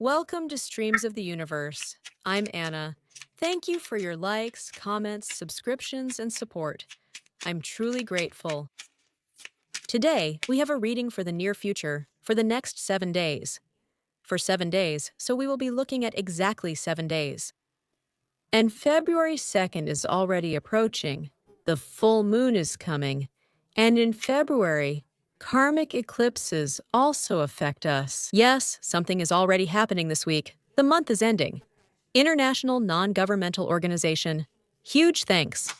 Welcome to Streams of the Universe. I'm Anna. Thank you for your likes, comments, subscriptions, and support. I'm truly grateful. Today, we have a reading for the near future, for the next 7 days. For 7 days, so we will be looking at exactly 7 days. And February 2nd is already approaching. The full moon is coming. And in February, karmic eclipses also affect us. Yes, something is already happening this week. The month is ending. International Non-Governmental Organization. Huge thanks.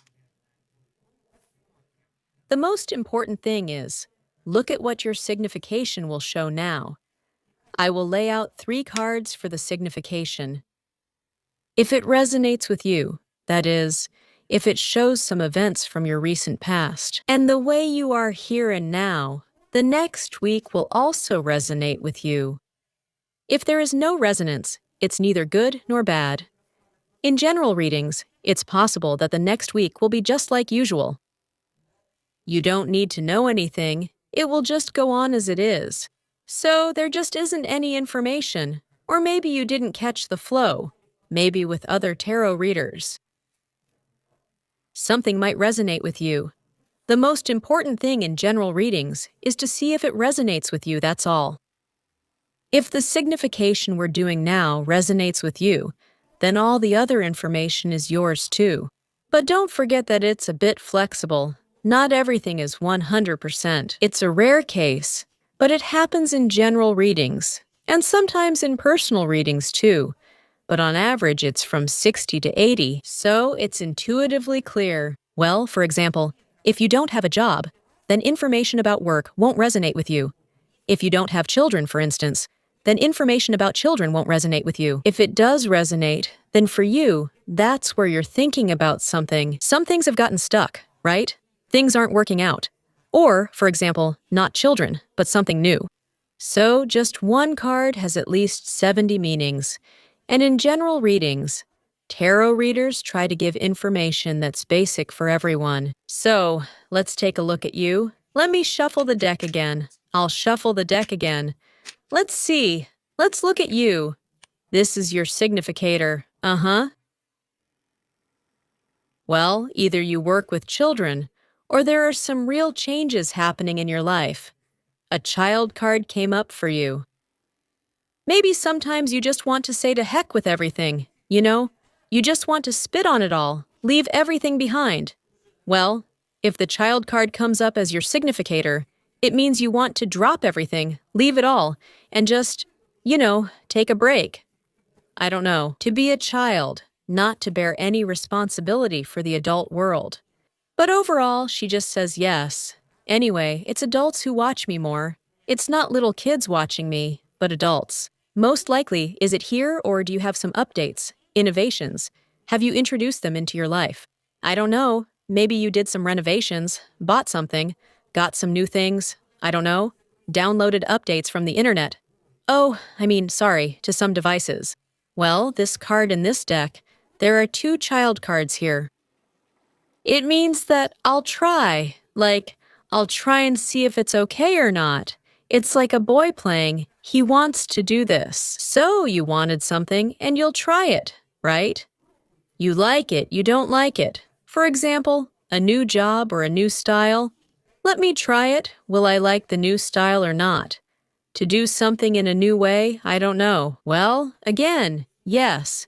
The most important thing is, look at what your signification will show now. I will lay out 3 cards for the signification. If it resonates with you, that is, if it shows some events from your recent past, and the way you are here and now, the next week will also resonate with you. If there is no resonance, it's neither good nor bad. In general readings, it's possible that the next week will be just like usual. You don't need to know anything, it will just go on as it is. So there just isn't any information, or maybe you didn't catch the flow, maybe with other tarot readers. Something might resonate with you. The most important thing in general readings is to see if it resonates with you, that's all. If the signification we're doing now resonates with you, then all the other information is yours too. But don't forget that it's a bit flexible. Not everything is 100%. It's a rare case, but it happens in general readings, and sometimes in personal readings too. But on average, it's from 60 to 80, so it's intuitively clear. Well, for example, if you don't have a job, then information about work won't resonate with you. If you don't have children, for instance, then information about children won't resonate with you. If it does resonate, then for you, that's where you're thinking about something. Some things have gotten stuck, right? Things aren't working out. Or, for example, not children, but something new. So just one card has at least 70 meanings. And in general readings, tarot readers try to give information that's basic for everyone. So, let's take a look at you. Let me shuffle the deck again. I'll shuffle the deck again. Let's see. Let's look at you. This is your significator. Well, either you work with children, or there are some real changes happening in your life. A child card came up for you. Maybe sometimes you just want to say to heck with everything, you know? You just want to spit on it all, leave everything behind. Well, if the child card comes up as your significator, it means you want to drop everything, leave it all, and just, take a break. I don't know, to be a child, not to bear any responsibility for the adult world. But overall, she just says yes. Anyway, it's adults who watch me more. It's not little kids watching me, but adults. Most likely, is it here or do you have some updates, innovations? Have you introduced them into your life? I don't know. Maybe you did some renovations, bought something, got some new things, I don't know, downloaded updates from the internet. To some devices. Well, this card in this deck, there are 2 child cards here. It means that I'll try, I'll try and see if it's okay or not. It's like a boy playing, he wants to do this. So you wanted something and you'll try it, right? You like it, you don't like it. For example, a new job or a new style. Let me try it, will I like the new style or not? To do something in a new way, I don't know. Well, again, yes.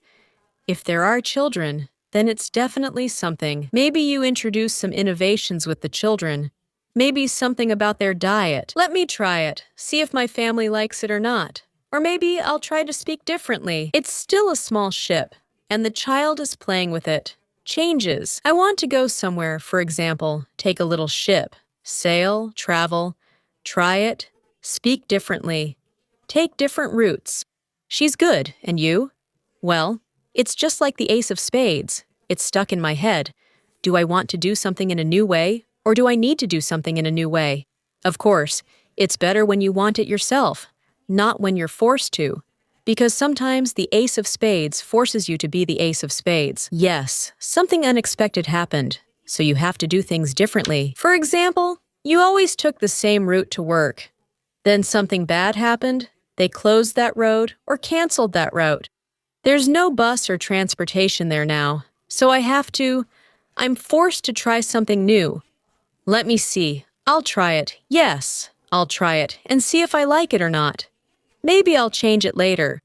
If there are children, then it's definitely something. Maybe you introduce some innovations with the children. Maybe something about their diet. Let me try it, see if my family likes it or not. Or maybe I'll try to speak differently. It's still a small ship, and the child is playing with it. Changes. I want to go somewhere, for example, take a little ship. Sail, travel, try it, speak differently, take different routes. She's good, and you? Well, it's just like the Ace of Spades. It's stuck in my head. Do I want to do something in a new way? Or do I need to do something in a new way? Of course, it's better when you want it yourself, not when you're forced to. Because sometimes the Ace of Spades forces you to be the Ace of Spades. Yes, something unexpected happened, so you have to do things differently. For example, you always took the same route to work. Then something bad happened, They closed that road or canceled that route. There's no bus or transportation there now, so I'm forced to try something new. Let me see. I'll try it. Yes, I'll try it and see if I like it or not. Maybe I'll change it later.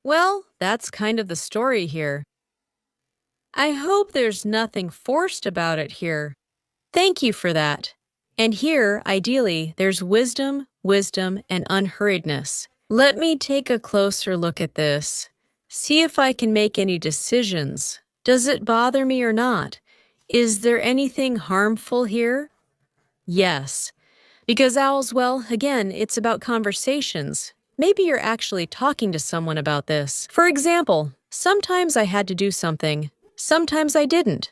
Well, that's kind of the story here. I hope there's nothing forced about it here. Thank you for that. And here, ideally, there's wisdom, and unhurriedness. Let me take a closer look at this. See if I can make any decisions. Does it bother me or not? Is there anything harmful here? Yes. Because owls, well, again, it's about conversations. Maybe you're actually talking to someone about this. For example, sometimes I had to do something. Sometimes I didn't.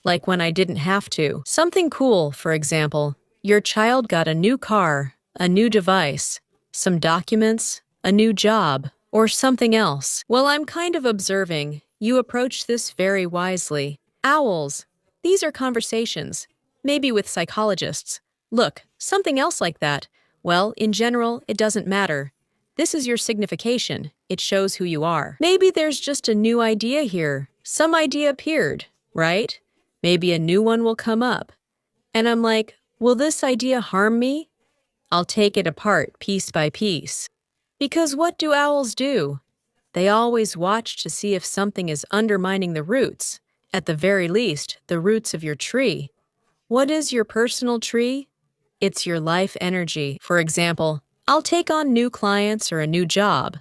Like when I didn't have to. Something cool, for example. Your child got a new car, a new device, some documents, a new job, or something else. Well, I'm kind of observing. You approach this very wisely. Owls. These are conversations. Maybe with psychologists. Look, something else like that. Well, in general, it doesn't matter. This is your signification. It shows who you are. Maybe there's just a new idea here. Some idea appeared, right? Maybe a new one will come up. And I'm like, will this idea harm me? I'll take it apart piece by piece. Because what do owls do? They always watch to see if something is undermining the roots, at the very least, the roots of your tree. What is your personal tree? It's your life energy. For example, I'll take on new clients or a new job,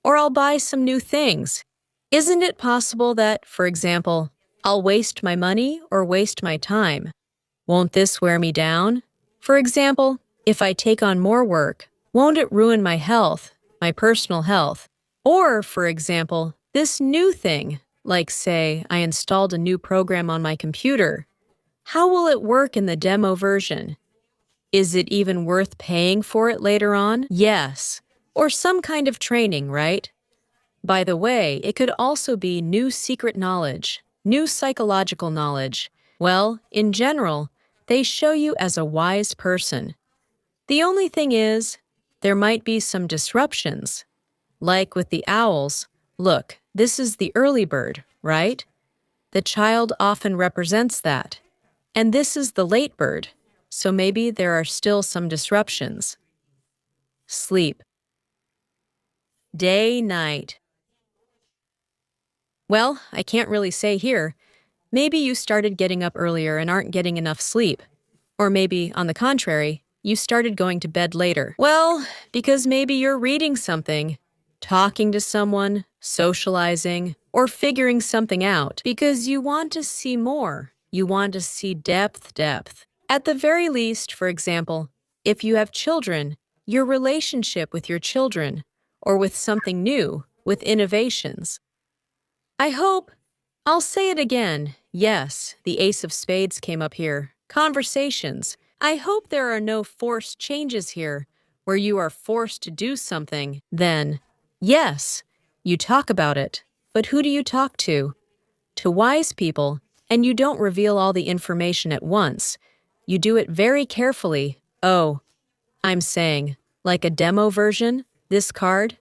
or I'll buy some new things. Isn't it possible that, for example, I'll waste my money or waste my time? Won't this wear me down? For example, if I take on more work, won't it ruin my health, my personal health? Or, for example, this new thing, like say, I installed a new program on my computer. How will it work in the demo version? Is it even worth paying for it later on? Yes. Or some kind of training, right? By the way, it could also be new secret knowledge, new psychological knowledge. Well, in general, they show you as a wise person. The only thing is, there might be some disruptions. Like with the owls, look, this is the early bird, right? The child often represents that. And this is the late bird, so maybe there are still some disruptions. Sleep. Day, night. Well, I can't really say here. Maybe you started getting up earlier and aren't getting enough sleep. Or maybe, on the contrary, you started going to bed later. Well, because maybe you're reading something, talking to someone, socializing, or figuring something out. Because you want to see more. You want to see depth. At the very least, for example, if you have children, your relationship with your children, or with something new, with innovations. I'll say it again. Yes, the Ace of Spades came up here. Conversations. I hope there are no forced changes here, where you are forced to do something. Then, yes, you talk about it. But who do you talk to? To wise people, and you don't reveal all the information at once. You do it very carefully. Oh, I'm saying, like a demo version, this card?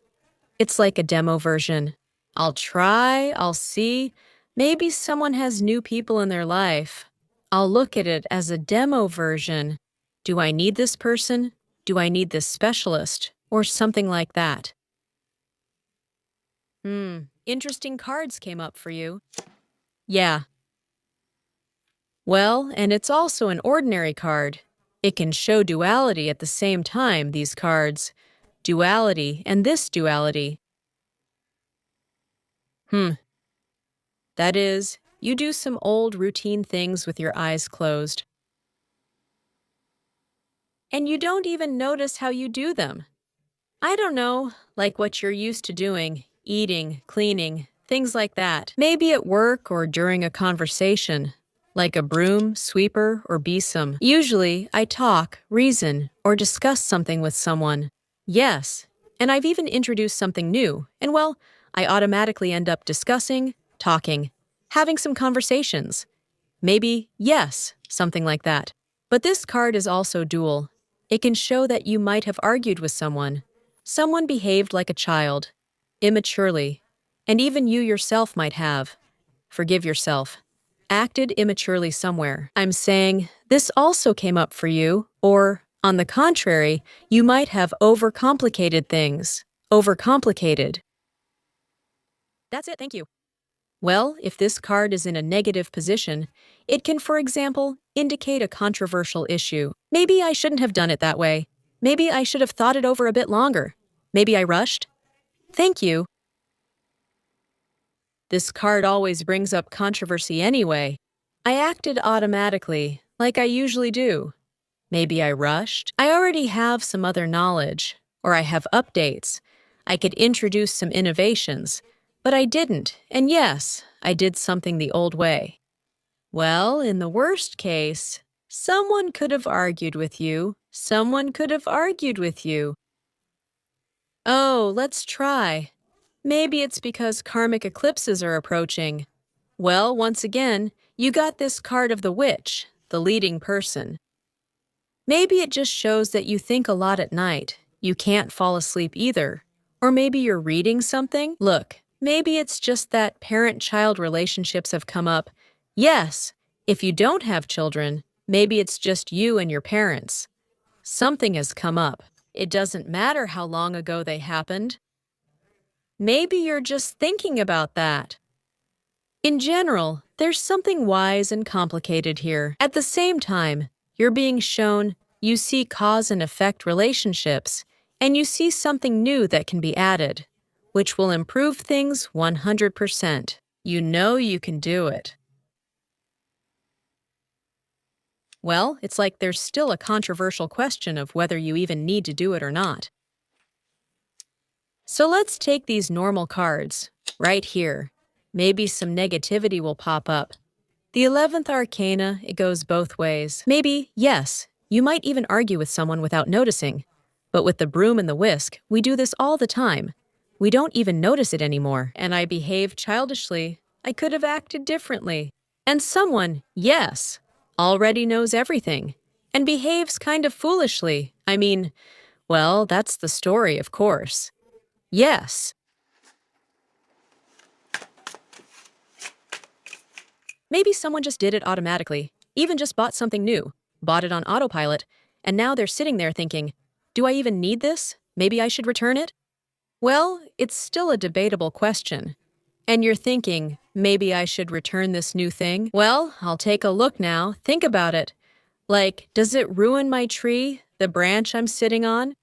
It's like a demo version. I'll try, I'll see. Maybe someone has new people in their life. I'll look at it as a demo version. Do I need this person? Do I need this specialist? Or something like that. Interesting cards came up for you. Yeah. Well, and it's also an ordinary card. It can show duality at the same time, these cards. Duality and this duality. That is, you do some old routine things with your eyes closed. And you don't even notice how you do them. I don't know, like what you're used to doing, eating, cleaning, things like that. Maybe at work or during a conversation, like a broom, sweeper, or besom. Usually, I talk, reason, or discuss something with someone. Yes, and I've even introduced something new, and well, I automatically end up discussing, talking, having some conversations. Maybe, yes, something like that. But this card is also dual. It can show that you might have argued with someone. Someone behaved like a child, immaturely, and even you yourself might have. Forgive yourself. Acted immaturely somewhere. I'm saying this also came up for you, or, on the contrary, you might have overcomplicated things. Overcomplicated. That's it, thank you. Well, if this card is in a negative position, it can, for example, indicate a controversial issue. Maybe I shouldn't have done it that way. Maybe I should have thought it over a bit longer. Maybe I rushed. Thank you. This card always brings up controversy anyway. I acted automatically, like I usually do. Maybe I rushed. I already have some other knowledge, or I have updates. I could introduce some innovations, but I didn't, and yes, I did something the old way. Well, in the worst case, someone could have argued with you. Someone could have argued with you. Oh, let's try. Maybe it's because karmic eclipses are approaching. Well, once again, you got this card of the witch, the leading person. Maybe it just shows that you think a lot at night. You can't fall asleep either. Or maybe you're reading something. Look, maybe it's just that parent-child relationships have come up. Yes, if you don't have children, maybe it's just you and your parents. Something has come up. It doesn't matter how long ago they happened. Maybe you're just thinking about that. In general, there's something wise and complicated here. At the same time, you're being shown you see cause and effect relationships, and you see something new that can be added, which will improve things 100%. You know you can do it. Well, it's like there's still a controversial question of whether you even need to do it or not. So let's take these normal cards, right here. Maybe some negativity will pop up. The 11th Arcana, it goes both ways. Maybe, yes, you might even argue with someone without noticing. But with the broom and the whisk, we do this all the time. We don't even notice it anymore. And I behaved childishly. I could have acted differently. And someone, yes, already knows everything. And behaves kind of foolishly. I mean, well, that's the story, of course. Yes. Maybe someone just did it automatically, even just bought something new, bought it on autopilot, and now they're sitting there thinking, do I even need this? Maybe I should return it? Well, it's still a debatable question. And you're thinking, maybe I should return this new thing? Well, I'll take a look now. Think about it. Like, does it ruin my tree, the branch I'm sitting on?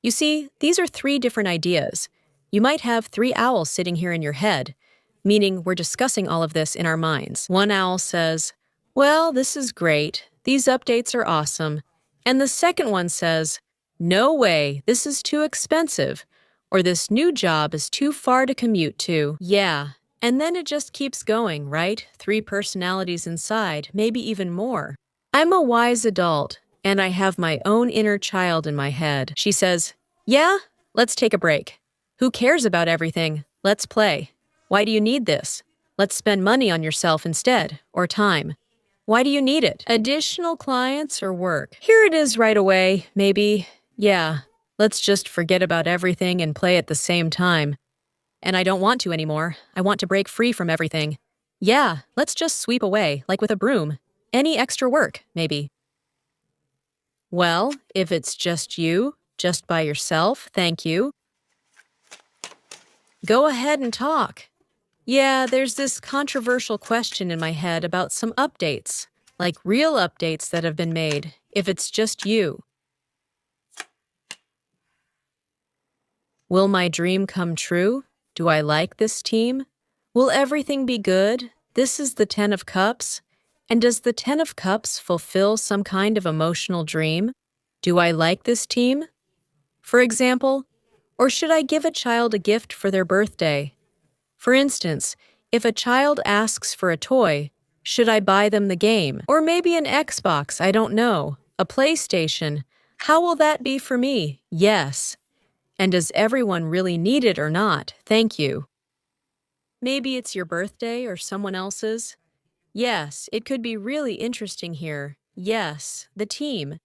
You see, these are 3 different ideas. You might have 3 owls sitting here in your head, meaning we're discussing all of this in our minds. One owl says, well, this is great. These updates are awesome. And the second one says, no way, this is too expensive. Or this new job is too far to commute to. Yeah, and then it just keeps going, right? 3 personalities inside, maybe even more. I'm a wise adult, and I have my own inner child in my head. She says, yeah, let's take a break. Who cares about everything? Let's play. Why do you need this? Let's spend money on yourself instead, or time. Why do you need it? Additional clients or work? Here it is right away, maybe. Yeah, let's just forget about everything and play at the same time. And I don't want to anymore. I want to break free from everything. Yeah, let's just sweep away, like with a broom. Any extra work, maybe. Well, if it's just you, just by yourself, thank you. Go ahead and talk. Yeah, there's this controversial question in my head about some updates, like real updates that have been made, if it's just you. Will my dream come true? Do I like this team? Will everything be good? This is the 10 of Cups. And does the 10 of Cups fulfill some kind of emotional dream? Do I like this team? For example, or should I give a child a gift for their birthday? For instance, if a child asks for a toy, should I buy them the game? Or maybe an Xbox, I don't know. A PlayStation. How will that be for me? Yes. And does everyone really need it or not? Thank you. Maybe it's your birthday or someone else's. Yes, it could be really interesting here. Yes, the team.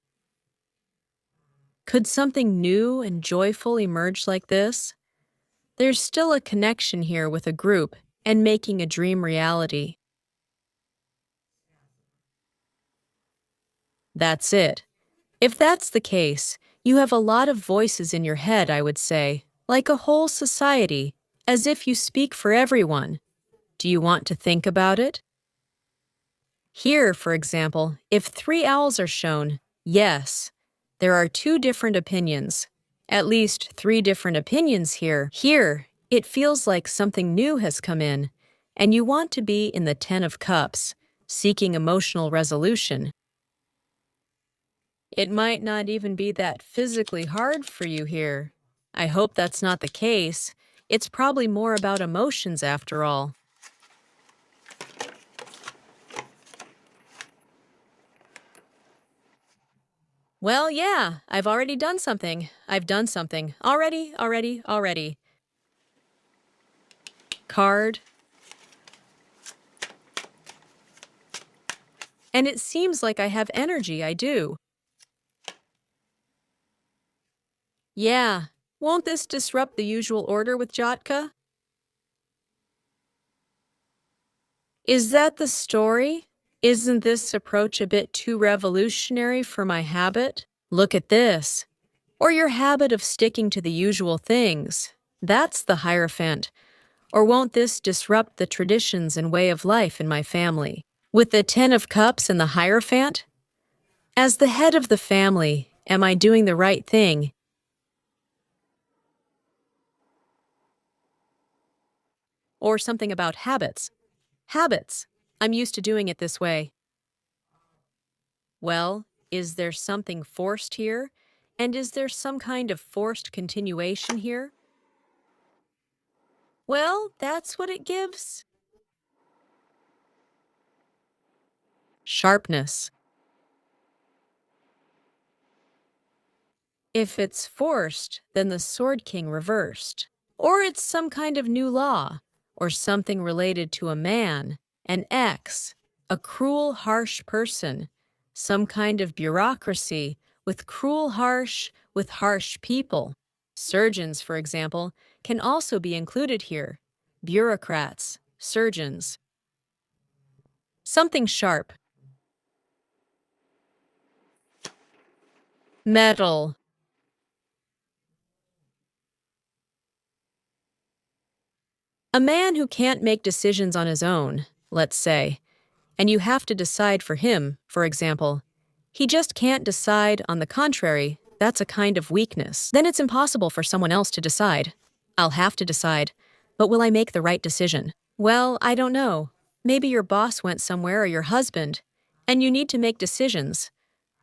Could something new and joyful emerge like this? There's still a connection here with a group and making a dream reality. That's it. If that's the case, you have a lot of voices in your head, I would say, like a whole society, as if you speak for everyone. Do you want to think about it? Here, for example, if three owls are shown, yes, there are two different opinions. At least three different opinions here. Here, it feels like something new has come in, and you want to be in the Ten of Cups, seeking emotional resolution. It might not even be that physically hard for you here. I hope that's not the case. It's probably more about emotions after all. Well, yeah, I've already done something. I've done something. Already. Card. And it seems like I have energy, I do. Yeah, won't this disrupt the usual order with Jatka? Is that the story? Isn't this approach a bit too revolutionary for my habit? Look at this. Or your habit of sticking to the usual things. That's the Hierophant. Or won't this disrupt the traditions and way of life in my family? With the Ten of Cups and the Hierophant? As the head of the family, am I doing the right thing? Or something about habits. Habits. I'm used to doing it this way. Well, is there something forced here? And is there some kind of forced continuation here? Well, that's what it gives. Sharpness. If it's forced, then the Sword King reversed. Or it's some kind of new law, or something related to a man, an ex, a cruel, harsh person, some kind of bureaucracy with harsh people. Surgeons, for example, can also be included here. Bureaucrats, surgeons. Something sharp. Metal. A man who can't make decisions on his own, let's say, and you have to decide for him, for example. He just can't decide. On the contrary, that's a kind of weakness. Then it's impossible for someone else to decide. I'll have to decide. But will I make the right decision? Well, I don't know. Maybe your boss went somewhere or your husband, and you need to make decisions.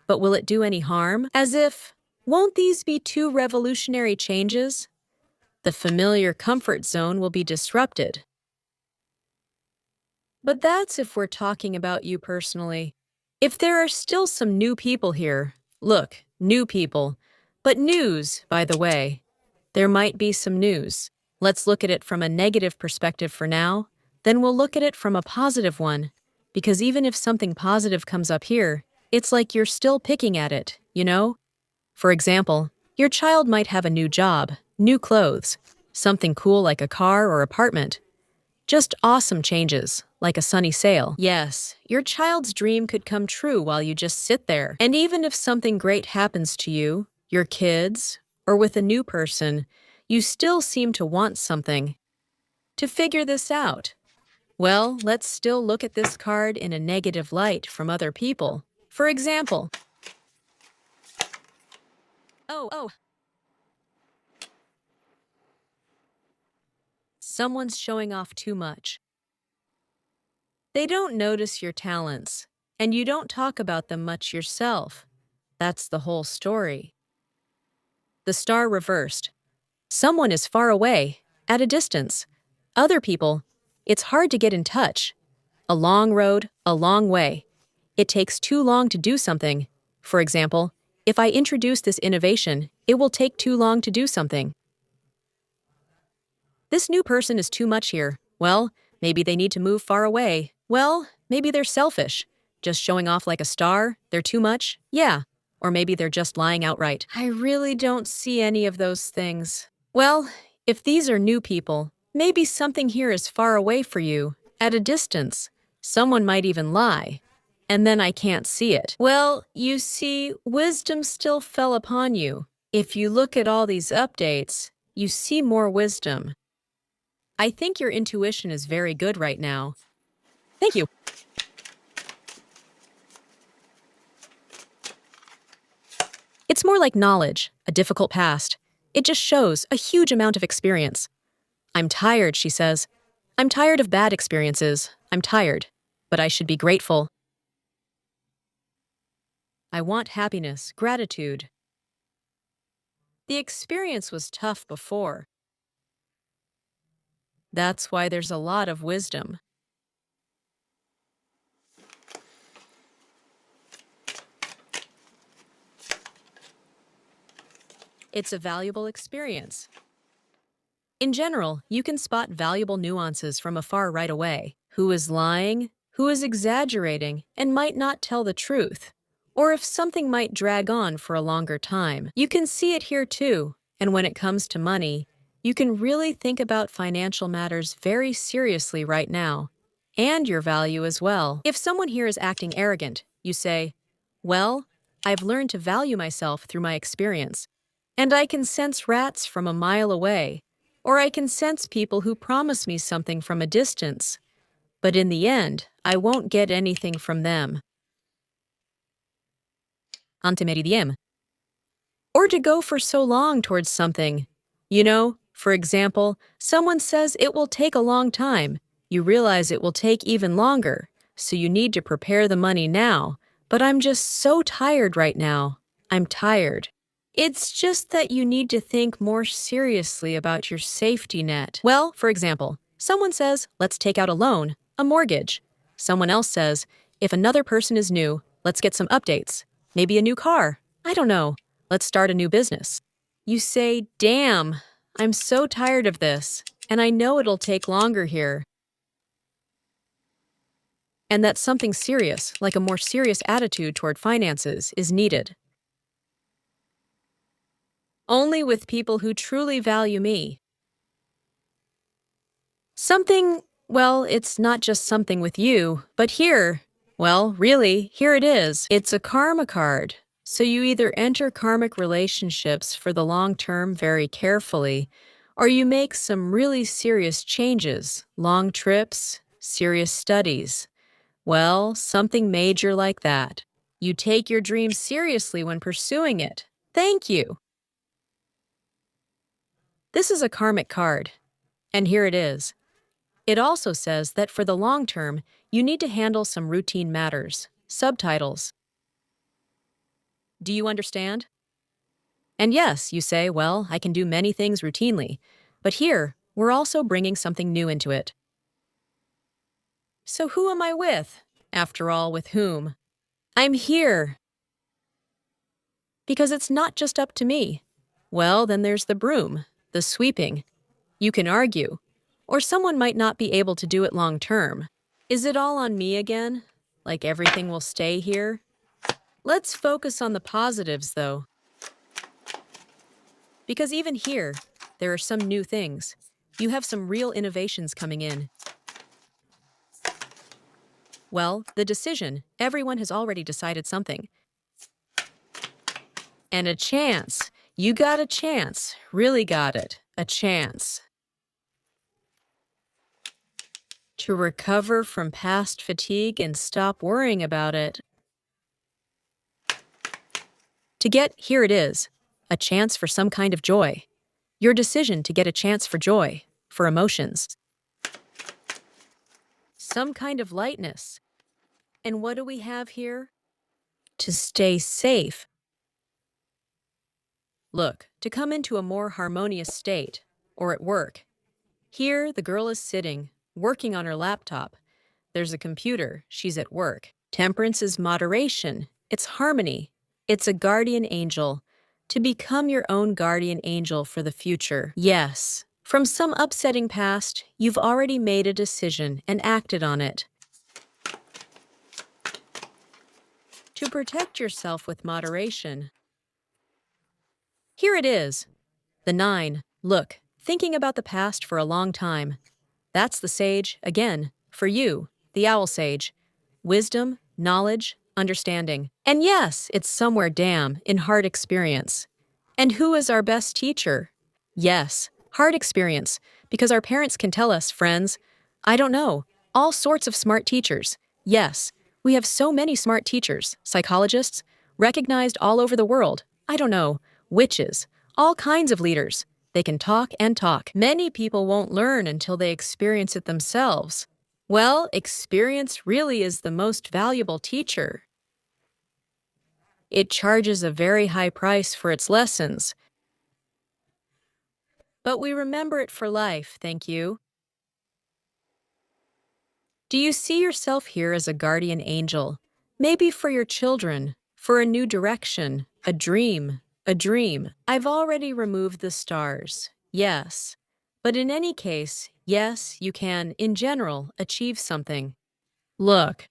But will it do any harm? As if, won't these be two revolutionary changes? The familiar comfort zone will be disrupted. But that's if we're talking about you personally. If there are still some new people here, look, new people, but news, by the way, there might be some news. Let's look at it from a negative perspective for now, then we'll look at it from a positive one, because even if something positive comes up here, it's like you're still picking at it, you know? For example, your child might have a new job, new clothes, something cool like a car or apartment. Just awesome changes, like a sunny sail. Yes, your child's dream could come true while you just sit there. And even if something great happens to you, your kids, or with a new person, you still seem to want something. To figure this out, well, let's still look at this card in a negative light from other people. For example, oh, someone's showing off too much. They don't notice your talents, and you don't talk about them much yourself. That's the whole story. The star reversed. Someone is far away, at a distance. Other people, it's hard to get in touch. A long road, a long way. It takes too long to do something. For example, if I introduce this innovation, it will take too long to do something. This new person is too much here. Well, maybe they need to move far away. Well, maybe they're selfish. Just showing off like a star, they're too much? Yeah. Or maybe they're just lying outright. I really don't see any of those things. Well, if these are new people, maybe something here is far away for you, at a distance. Someone might even lie. And then I can't see it. Well, you see, wisdom still fell upon you. If you look at all these updates, you see more wisdom. I think your intuition is very good right now. Thank you. It's more like knowledge, a difficult past. It just shows a huge amount of experience. I'm tired, she says. I'm tired of bad experiences. I'm tired, but I should be grateful. I want happiness, gratitude. The experience was tough before. That's why there's a lot of wisdom. It's a valuable experience. In general, you can spot valuable nuances from afar right away. Who is lying, who is exaggerating, and might not tell the truth. Or if something might drag on for a longer time. You can see it here too, and when it comes to money, you can really think about financial matters very seriously right now, and your value as well. If someone here is acting arrogant, you say, well, I've learned to value myself through my experience, and I can sense rats from a mile away, or I can sense people who promise me something from a distance, but in the end, I won't get anything from them. Antemeridiem. Or to go for so long towards something. You know, for example, someone says it will take a long time. You realize it will take even longer, so you need to prepare the money now. But I'm just so tired right now. I'm tired. It's just that you need to think more seriously about your safety net. Well, for example, someone says, let's take out a loan, a mortgage. Someone else says, if another person is new, let's get some updates. Maybe a new car. I don't know. Let's start a new business. You say, damn, I'm so tired of this, and I know it'll take longer here. And that something serious, like a more serious attitude toward finances, is needed. Only with people who truly value me. Something, well, it's not just something with you, but here, well, really, here it is. It's a karma card. So you either enter karmic relationships for the long term very carefully, or you make some really serious changes, long trips, serious studies. Well, something major like that. You take your dream seriously when pursuing it. Thank you. This is a karmic card, and here it is. It also says that for the long term, you need to handle some routine matters, subtitles. Do you understand? And yes, you say, well, I can do many things routinely, but here, we're also bringing something new into it. So who am I with? After all, with whom? I'm here. Because it's not just up to me. Well, then there's the broom, the sweeping. You can argue. Or someone might not be able to do it long term. Is it all on me again? Like everything will stay here? Let's focus on the positives, though. Because even here, there are some new things. You have some real innovations coming in. Well, the decision. Everyone has already decided something. And a chance. You got a chance. Really got it. A chance. To recover from past fatigue and stop worrying about it. To get, here it is, a chance for some kind of joy. Your decision to get a chance for joy, for emotions. Some kind of lightness. And what do we have here? To stay safe. Look, to come into a more harmonious state, or at work. Here, the girl is sitting, working on her laptop. There's a computer, she's at work. Temperance is moderation, it's harmony. It's a guardian angel. To become your own guardian angel for the future. Yes, from some upsetting past, you've already made a decision and acted on it. to protect yourself with moderation. Here it is. The 9. Look, thinking about the past for a long time. That's the sage, again, for you, the owl sage. Wisdom, knowledge, understanding. And yes, it's somewhere damn in hard experience. And who is our best teacher? Yes, hard experience, because our parents can tell us, friends. I don't know, all sorts of smart teachers. Yes, we have so many smart teachers, psychologists, recognized all over the world. I don't know, witches, all kinds of leaders. They can talk and talk. Many people won't learn until they experience it themselves. Well, experience really is the most valuable teacher. It charges a very high price for its lessons, but we remember it for life, thank you. Do you see yourself here as a guardian angel? Maybe for your children, for a new direction, a dream, a dream. I've already removed the stars, yes. But in any case, yes, you can, in general, achieve something. Look,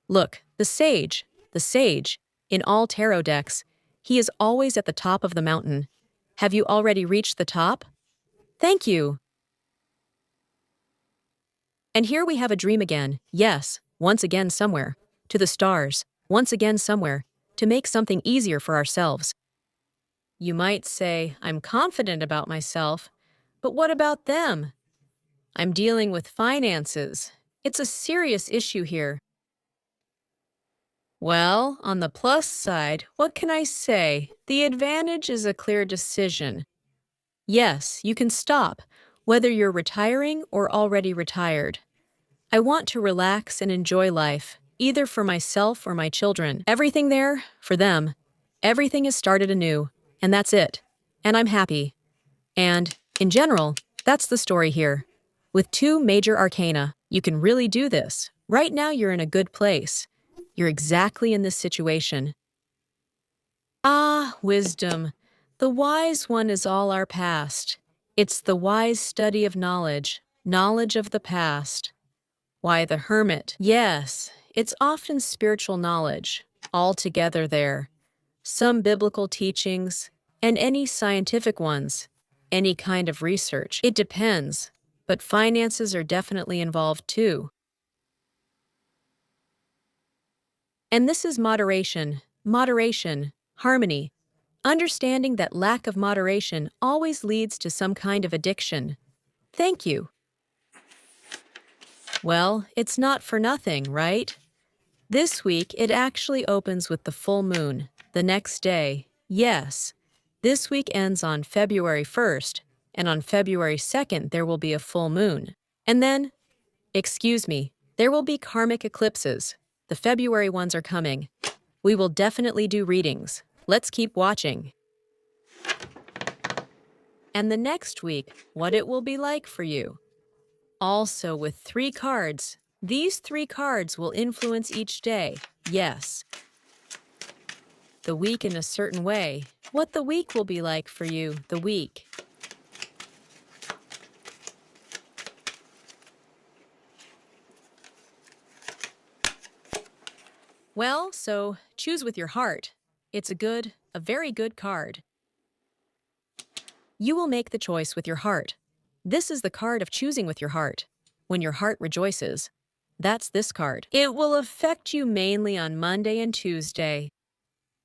the sage, in all tarot decks, he is always at the top of the mountain. Have you already reached the top? Thank you. And here we have a dream again, yes, once again somewhere, to the stars, once again somewhere, to make something easier for ourselves. You might say, I'm confident about myself, but what about them? I'm dealing with finances. It's a serious issue here. Well, on the plus side, what can I say? The advantage is a clear decision. Yes, you can stop, whether you're retiring or already retired. I want to relax and enjoy life, either for myself or my children. Everything there, for them. Everything is started anew, and that's it. And I'm happy. And, in general, that's the story here. With 2 major arcana, you can really do this. Right now you're in a good place. You're exactly in this situation. Ah, wisdom. The wise one is all our past. It's the wise study of knowledge, knowledge of the past. Why, the hermit. Yes, it's often spiritual knowledge, all together there. Some biblical teachings, and any scientific ones, any kind of research. It depends, but finances are definitely involved too. And this is moderation, harmony, understanding that lack of moderation always leads to some kind of addiction. Thank you. Well, it's not for nothing, right? This week, it actually opens with the full moon, the next day. Yes, this week ends on February 1st, and on February 2nd, there will be a full moon. And then, excuse me, there will be karmic eclipses. The February ones are coming. We will definitely do readings. Let's keep watching. And the next week, what it will be like for you. Also with 3 cards. These 3 cards will influence each day, yes. The week in a certain way. What the week will be like for you, the week. Well, so choose with your heart. It's a very good card. You will make the choice with your heart. This is the card of choosing with your heart. When your heart rejoices. That's this card. It will affect you mainly on Monday and Tuesday.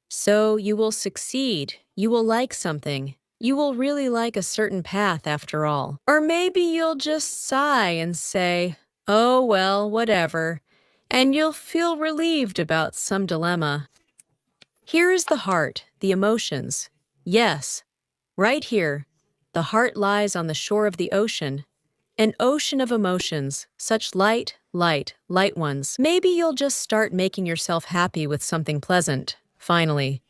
So you will succeed. You will like something. You will really like a certain path after all. Or maybe you'll just sigh and say, oh well, whatever. And you'll feel relieved about some dilemma. Here is the heart, the emotions. Yes, right here. The heart lies on the shore of the ocean. An ocean of emotions, such light ones. Maybe you'll just start making yourself happy with something pleasant, finally.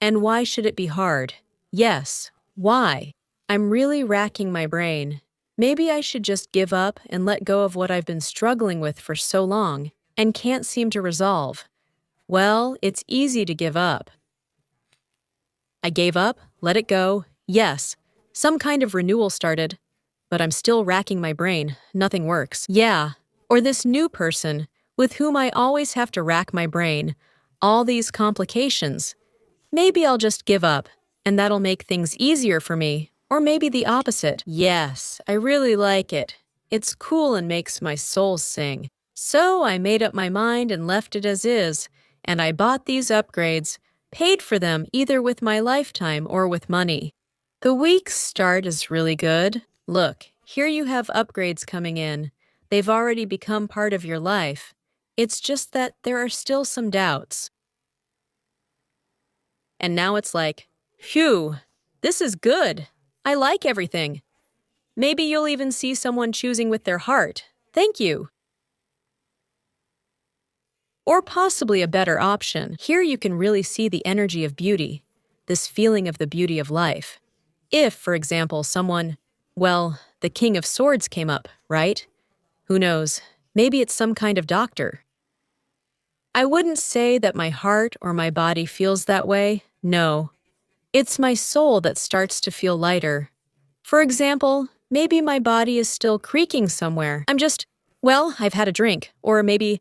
And why should it be hard? Yes, why? I'm really racking my brain. Maybe I should just give up and let go of what I've been struggling with for so long and can't seem to resolve. Well, it's easy to give up. I gave up, let it go, yes. Some kind of renewal started, but I'm still racking my brain. Nothing works. Yeah, or this new person. with whom I always have to rack my brain. All these complications. Maybe I'll just give up, and that'll make things easier for me. Or maybe the opposite. Yes, I really like it. It's cool and makes my soul sing. So I made up my mind and left it as is, and I bought these upgrades, paid for them either with my lifetime or with money. The week's start is really good. Look, here you have upgrades coming in. They've already become part of your life. It's just that there are still some doubts. And now it's like, phew, this is good. I like everything. Maybe you'll even see someone choosing with their heart. Thank you. Or possibly a better option. Here you can really see the energy of beauty, this feeling of the beauty of life. If, for example, someone, well, the King of Swords came up, right? Who knows? Maybe it's some kind of doctor. I wouldn't say that my heart or my body feels that way. No. It's my soul that starts to feel lighter. For example, maybe my body is still creaking somewhere. I've had a drink. Or maybe,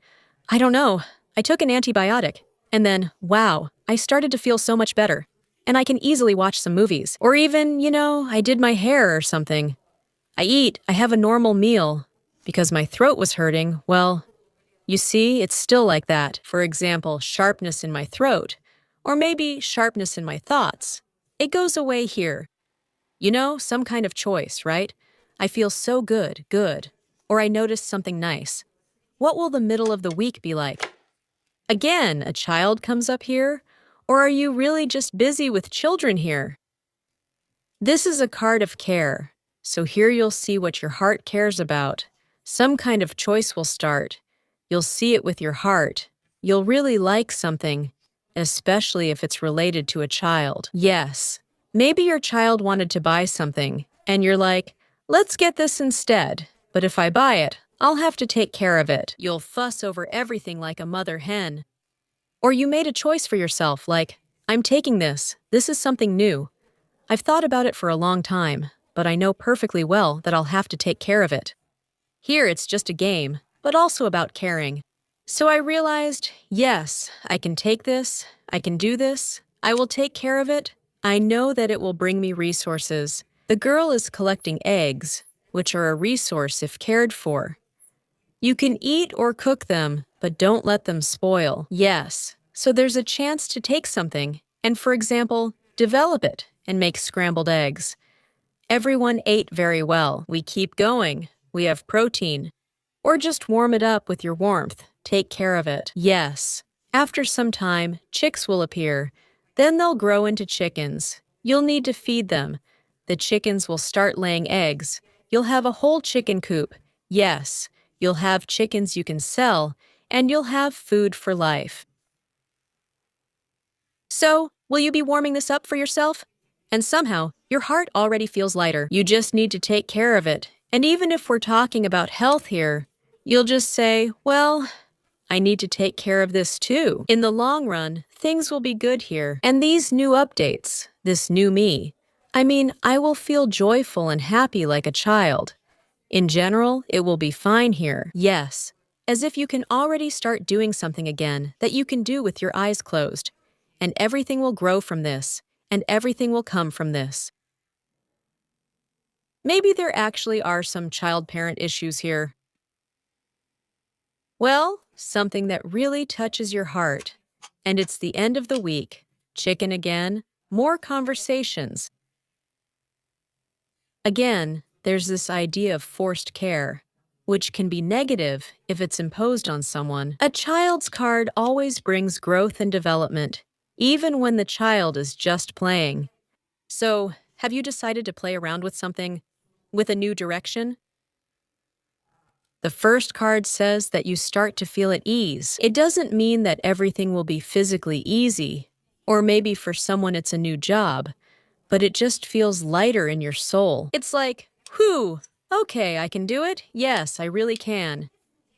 I don't know, I took an antibiotic. And then, wow, I started to feel so much better. And I can easily watch some movies. Or even, I did my hair or something. I have a normal meal. Because my throat was hurting, well, you see, it's still like that. For example, sharpness in my throat. Or maybe sharpness in my thoughts. It goes away here. Some kind of choice, right? I feel so good. Or I noticed something nice. What will the middle of the week be like? Again, a child comes up here? Or are you really just busy with children here? This is a card of care. So here you'll see what your heart cares about. Some kind of choice will start. You'll see it with your heart. You'll really like something, especially if it's related to a child. Yes, maybe your child wanted to buy something, and you're like, let's get this instead. But if I buy it, I'll have to take care of it. You'll fuss over everything like a mother hen. Or you made a choice for yourself, like, I'm taking this. This is something new. I've thought about it for a long time, but I know perfectly well that I'll have to take care of it. Here it's just a game, but also about caring. So I realized, yes, I can take this, I can do this, I will take care of it. I know that it will bring me resources. The girl is collecting eggs, which are a resource if cared for. You can eat or cook them, but don't let them spoil. Yes, so there's a chance to take something and, for example, develop it and make scrambled eggs. Everyone ate very well. We keep going. We have protein. Or just warm it up with your warmth. Take care of it. Yes. After some time, chicks will appear. Then they'll grow into chickens. You'll need to feed them. The chickens will start laying eggs. You'll have a whole chicken coop. Yes. You'll have chickens you can sell, and you'll have food for life. So, will you be warming this up for yourself? And somehow, your heart already feels lighter. You just need to take care of it. And even if we're talking about health here, you'll just say, well, I need to take care of this too. In the long run, things will be good here. And these new updates, this new me, I will feel joyful and happy like a child. In general, it will be fine here. Yes, as if you can already start doing something again that you can do with your eyes closed. And everything will grow from this, and everything will come from this. Maybe there actually are some child-parent issues here. Well, something that really touches your heart. And it's the end of the week. Chicken again, more conversations. Again, there's this idea of forced care, which can be negative if it's imposed on someone. A child's card always brings growth and development, even when the child is just playing. So, have you decided to play around with something? With a new direction? The first card says that you start to feel at ease. It doesn't mean that everything will be physically easy, or maybe for someone it's a new job, but it just feels lighter in your soul. It's like, whew, okay, I can do it. Yes, I really can.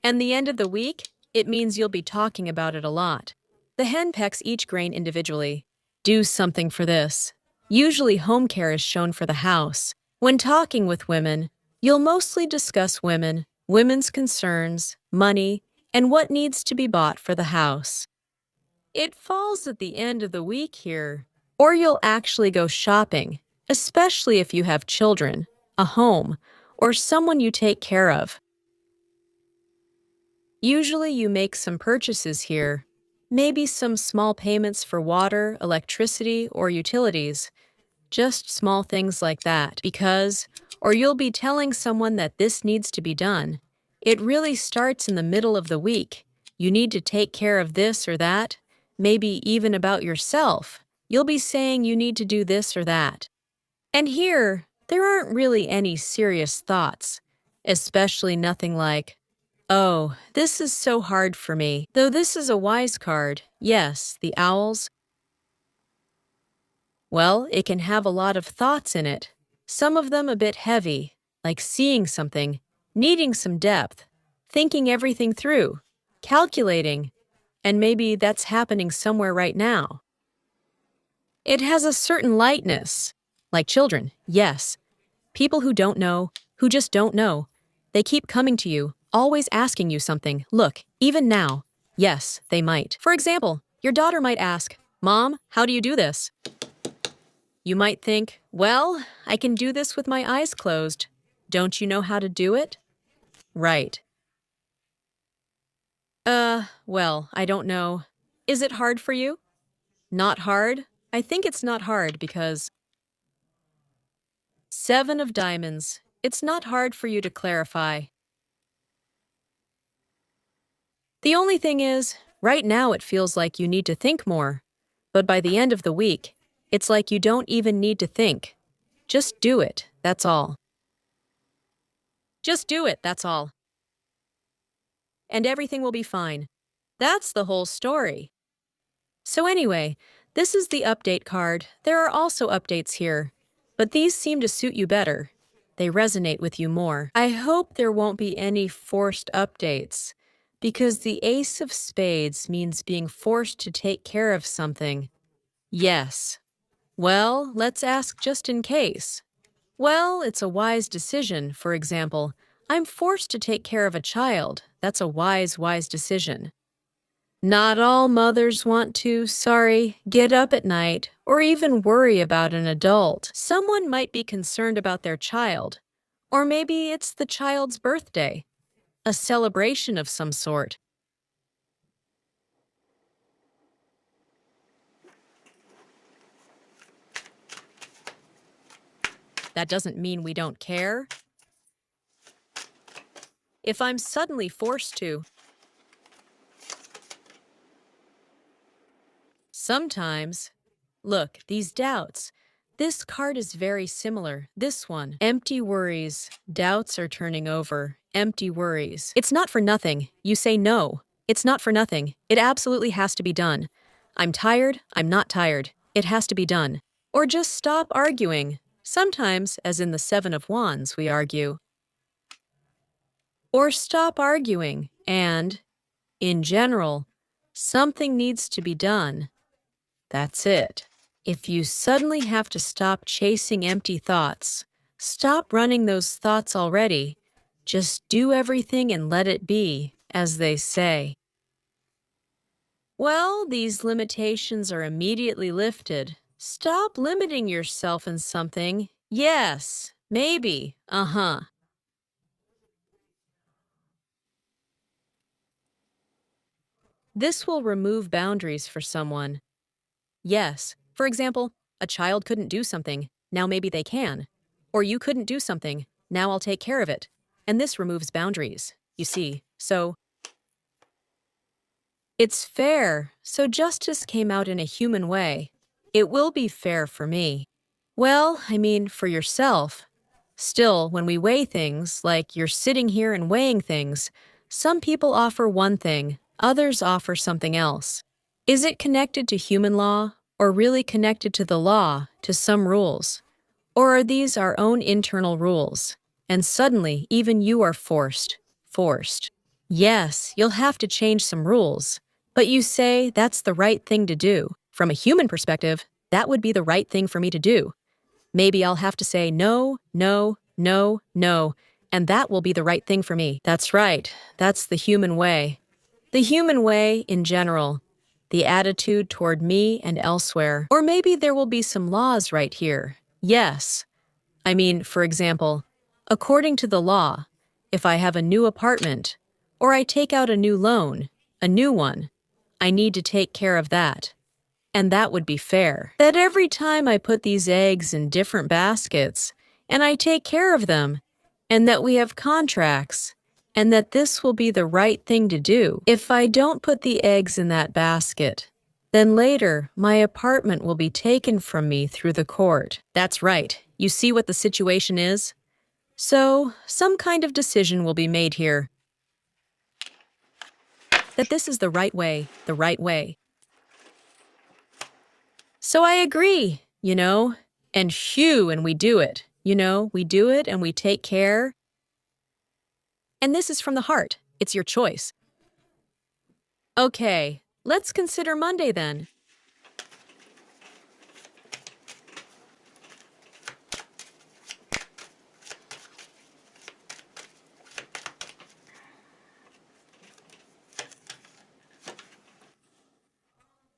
And the end of the week, it means you'll be talking about it a lot. The hen pecks each grain individually. Do something for this. Usually home care is shown for the house. When talking with women, you'll mostly discuss women's concerns, money, and what needs to be bought for the house. It falls at the end of the week here, or you'll actually go shopping, especially if you have children, a home, or someone you take care of. Usually you make some purchases here, maybe some small payments for water, electricity, or utilities, just small things like that, or you'll be telling someone that this needs to be done. It really starts in the middle of the week. You need to take care of this or that, maybe even about yourself. You'll be saying you need to do this or that. And here, there aren't really any serious thoughts, especially nothing like, oh, this is so hard for me. Though this is a wise card, yes, the owls. Well, it can have a lot of thoughts in it, some of them a bit heavy, like seeing something, needing some depth, thinking everything through, calculating, and maybe that's happening somewhere right now. It has a certain lightness, like children, yes. People who don't know, who just don't know. They keep coming to you, always asking you something. Look, even now. Yes, they might. For example, your daughter might ask, Mom, how do you do this? You might think, well, I can do this with my eyes closed. Don't you know how to do it? Right. Well, I don't know. Is it hard for you? Not hard? I think it's not hard because 7 of diamonds. It's not hard for you to clarify. The only thing is, right now it feels like you need to think more. But by the end of the week, it's like you don't even need to think. Just do it, that's all. Just do it, that's all. And everything will be fine. That's the whole story. So anyway, this is the update card. There are also updates here, but these seem to suit you better. They resonate with you more. I hope there won't be any forced updates, because the Ace of Spades means being forced to take care of something. Yes. Well, let's ask just in case. Well, it's a wise decision, for example. I'm forced to take care of a child. That's a wise decision. Not all mothers want to, get up at night or even worry about an adult. Someone might be concerned about their child. Or maybe it's the child's birthday, a celebration of some sort. That doesn't mean we don't care. If I'm suddenly forced to, sometimes, look, these doubts. This card is very similar. This one, empty worries. Doubts are turning over. Empty worries. It's not for nothing. You say no. It's not for nothing. It absolutely has to be done. I'm tired. I'm not tired. It has to be done. Or just stop arguing. Sometimes, as in the 7 of Wands, we argue. Or stop arguing, and, in general, something needs to be done. That's it. If you suddenly have to stop chasing empty thoughts, stop running those thoughts already. Just do everything and let it be, as they say. Well, these limitations are immediately lifted. Stop limiting yourself in something. Yes, maybe, This will remove boundaries for someone. Yes, for example, a child couldn't do something, now maybe they can. Or you couldn't do something, now I'll take care of it. And this removes boundaries, you see, so it's fair, so justice came out in a human way. It will be fair for me. Well, I mean, for yourself. Still, when we weigh things, like you're sitting here and weighing things, some people offer one thing, others offer something else. Is it connected to human law, or really connected to the law, to some rules? Or are these our own internal rules? And suddenly, even you are forced. Yes, you'll have to change some rules. But you say that's the right thing to do. From a human perspective, that would be the right thing for me to do. Maybe I'll have to say no, no, no, no, and that will be the right thing for me. That's right. That's the human way. The human way in general, the attitude toward me and elsewhere. Or maybe there will be some laws right here. Yes. I mean, for example, according to the law, if I have a new apartment, or I take out a new loan, a new one, I need to take care of that. And that would be fair. That every time I put these eggs in different baskets, and I take care of them, and that we have contracts, and that this will be the right thing to do. If I don't put the eggs in that basket, then later my apartment will be taken from me through the court. That's right. You see what the situation is? So, some kind of decision will be made here. That this is the right way, the right way. So I agree, and phew, and we do it. We do it and we take care. And this is from the heart. It's your choice. Okay, let's consider Monday then.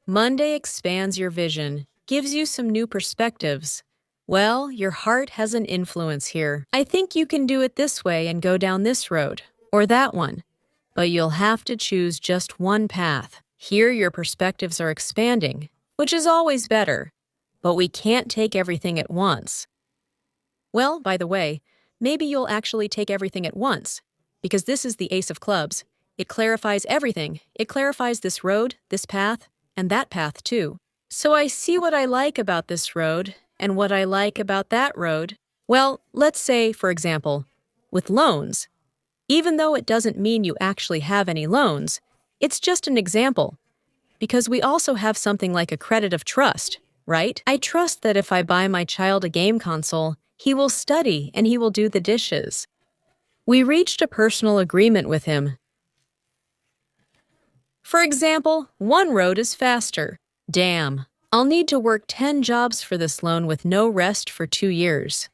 Monday expands your vision, gives you some new perspectives. Well, your heart has an influence here. I think you can do it this way and go down this road, or that one. But you'll have to choose just one path. Here your perspectives are expanding, which is always better. But we can't take everything at once. Well, by the way, maybe you'll actually take everything at once, because this is the Ace of Clubs. It clarifies everything. It clarifies this road, this path, and that path too. So I see what I like about this road and what I like about that road. Well, let's say, for example, with loans. Even though it doesn't mean you actually have any loans, it's just an example. Because we also have something like a credit of trust, right? I trust that if I buy my child a game console, he will study and he will do the dishes. We reached a personal agreement with him. For example, one road is faster. Damn, I'll need to work 10 jobs for this loan with no rest for 2 years.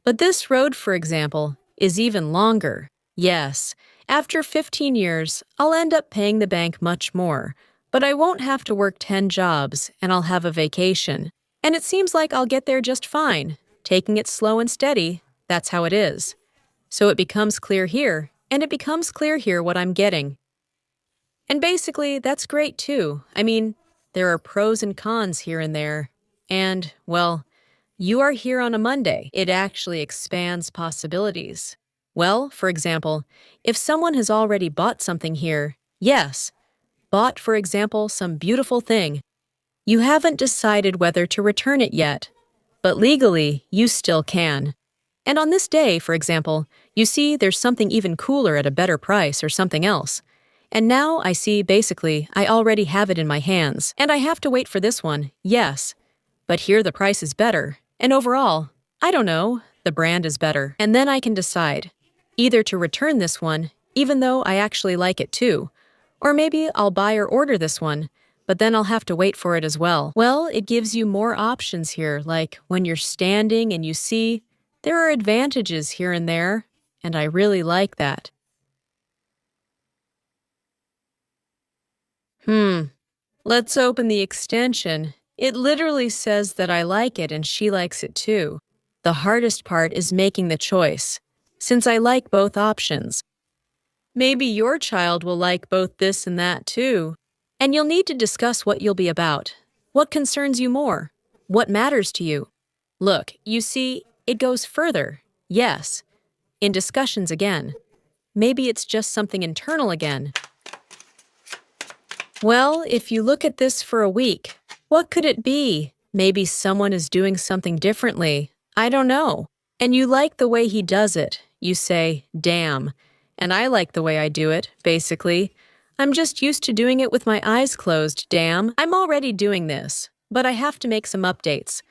But this road, for example, is even longer. Yes, after 15 years, I'll end up paying the bank much more, but I won't have to work 10 jobs and I'll have a vacation. And it seems like I'll get there just fine. Taking it slow and steady, that's how it is. So it becomes clear here, and it becomes clear here what I'm getting. And basically, that's great too. I mean, there are pros and cons here and there. And, well, you are here on a Monday. It actually expands possibilities. Well, for example, if someone has already bought something here, yes, bought, for example, some beautiful thing, you haven't decided whether to return it yet, but legally, you still can. And on this day, for example, you see there's something even cooler at a better price or something else. And now I see, basically, I already have it in my hands. And I have to wait for this one, yes. But here the price is better. And overall, I don't know, the brand is better. And then I can decide, either to return this one, even though I actually like it too, or maybe I'll buy or order this one, but then I'll have to wait for it as well. Well, it gives you more options here, like when you're standing and you see, there are advantages here and there, and I really like that. Let's open the extension. It literally says that I like it and she likes it too. The hardest part is making the choice, since I like both options. Maybe your child will like both this and that too. And you'll need to discuss what you'll be about. What concerns you more? What matters to you? Look, you see, it goes further. Yes. In discussions again. Maybe it's just something internal again. Well, if you look at this for a week, what could it be? Maybe someone is doing something differently. I don't know. And you like the way he does it. You say, damn. And I like the way I do it, basically. I'm just used to doing it with my eyes closed, damn. I'm already doing this, but I have to make some updates.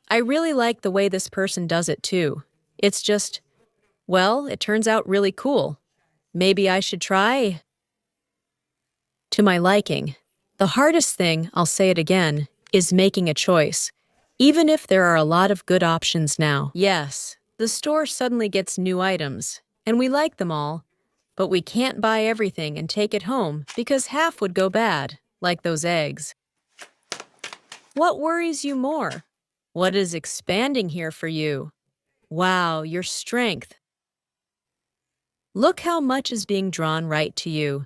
I really like the way this person does it too. It's just, well, it turns out really cool. Maybe I should try. To my liking. The hardest thing, I'll say it again, is making a choice, even if there are a lot of good options now. Yes, the store suddenly gets new items, and we like them all, But we can't buy everything and take it home because half would go bad, like those eggs. What worries you more? What is expanding here for you? Wow, your strength. Look how much is being drawn right to you.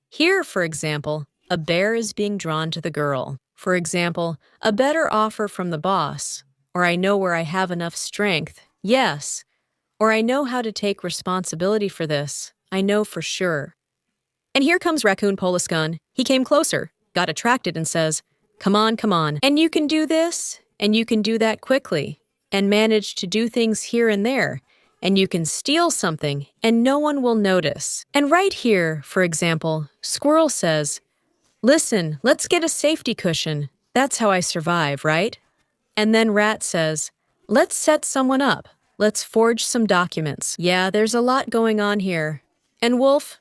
Here, for example, a bear is being drawn to the girl. For example, a better offer from the boss. Or I know where I have enough strength. Yes. Or I know how to take responsibility for this. I know for sure. And here comes Raccoon Poliskan. He came closer, got attracted and says, come on, and you can do this, and you can do that quickly, and manage to do things here and there, and you can steal something, and no one will notice. And right here, for example, Squirrel says, listen, let's get a safety cushion. That's how I survive, right? And then Rat says, let's set someone up. Let's forge some documents. Yeah, there's a lot going on here. And Wolf?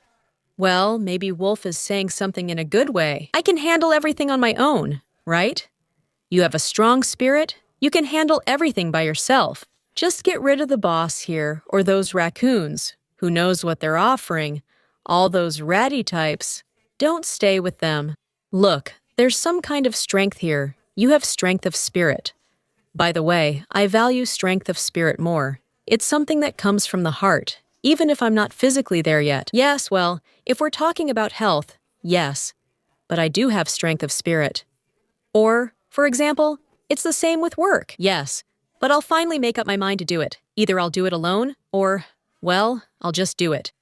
Well, maybe Wolf is saying something in a good way. I can handle everything on my own, right? You have a strong spirit. You can handle everything by yourself. Just get rid of the boss here, or those raccoons. Who knows what they're offering? All those ratty types. Don't stay with them. Look, there's some kind of strength here. You have strength of spirit. By the way, I value strength of spirit more. It's something that comes from the heart, even if I'm not physically there yet. Yes, well, if we're talking about health, yes, but I do have strength of spirit. Or, for example, it's the same with work. Yes, but I'll finally make up my mind to do it. Either I'll do it alone, or, well, I'll just do it.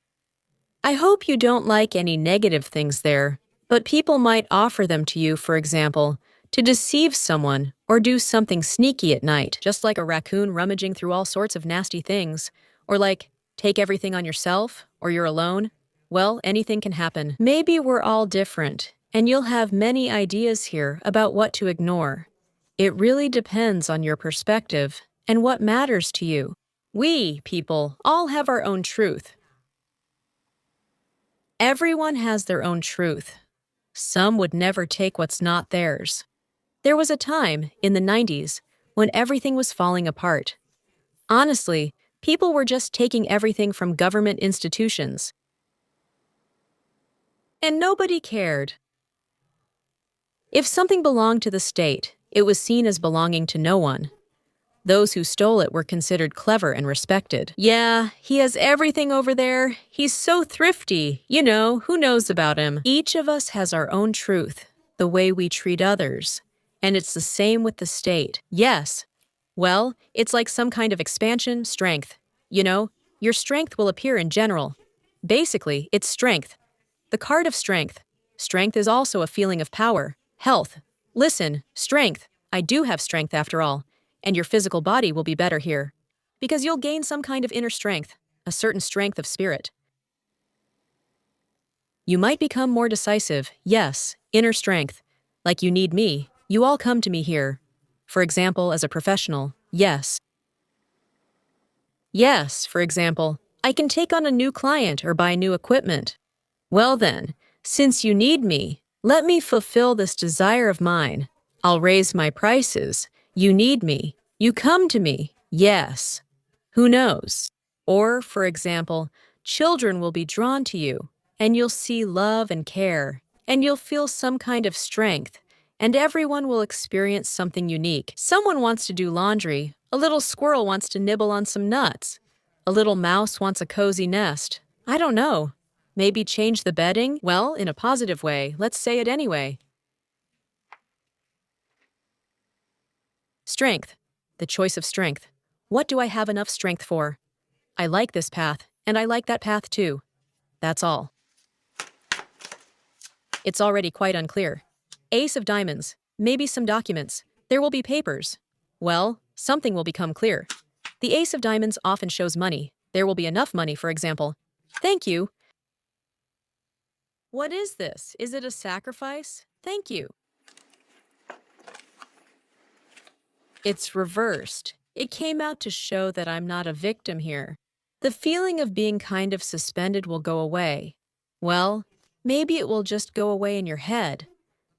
I hope you don't like any negative things there, but people might offer them to you, for example, to deceive someone or do something sneaky at night, just like a raccoon rummaging through all sorts of nasty things, or like, take everything on yourself, or you're alone. Well, anything can happen. Maybe we're all different, and you'll have many ideas here about what to ignore. It really depends on your perspective and what matters to you. We, people, all have our own truth. Everyone has their own truth. Some would never take what's not theirs. There was a time, in the 90s, when everything was falling apart. Honestly, people were just taking everything from government institutions. And nobody cared. If something belonged to the state, it was seen as belonging to no one. Those who stole it were considered clever and respected. Yeah, he has everything over there. He's so thrifty. You know, who knows about him? Each of us has our own truth, the way we treat others. And it's the same with the state. Yes. Well, it's like some kind of expansion, strength. You know, your strength will appear in general. Basically, it's strength. The card of strength. Strength is also a feeling of power, health. Listen, strength. I do have strength after all. And your physical body will be better here. Because you'll gain some kind of inner strength, a certain strength of spirit. You might become more decisive, yes, inner strength. Like you need me, you all come to me here. For example, as a professional, yes. Yes, for example, I can take on a new client or buy new equipment. Well then, since you need me, let me fulfill this desire of mine. I'll raise my prices. You need me. You come to me. Yes. Who knows? Or, for example, children will be drawn to you, and you'll see love and care, and you'll feel some kind of strength, and everyone will experience something unique. Someone wants to do laundry. A little squirrel wants to nibble on some nuts. A little mouse wants a cozy nest. I don't know. Maybe change the bedding? Well, in a positive way. Let's say it anyway. Strength. The choice of strength. What do I have enough strength for? I like this path, and I like that path too. That's all. It's already quite unclear. Ace of diamonds. Maybe some documents. There will be papers. Well, something will become clear. The ace of diamonds often shows money. There will be enough money, for example. Thank you. What is this? Is it a sacrifice? Thank you. It's reversed. It came out to show that I'm not a victim here. The feeling of being kind of suspended will go away. Well, maybe it will just go away in your head.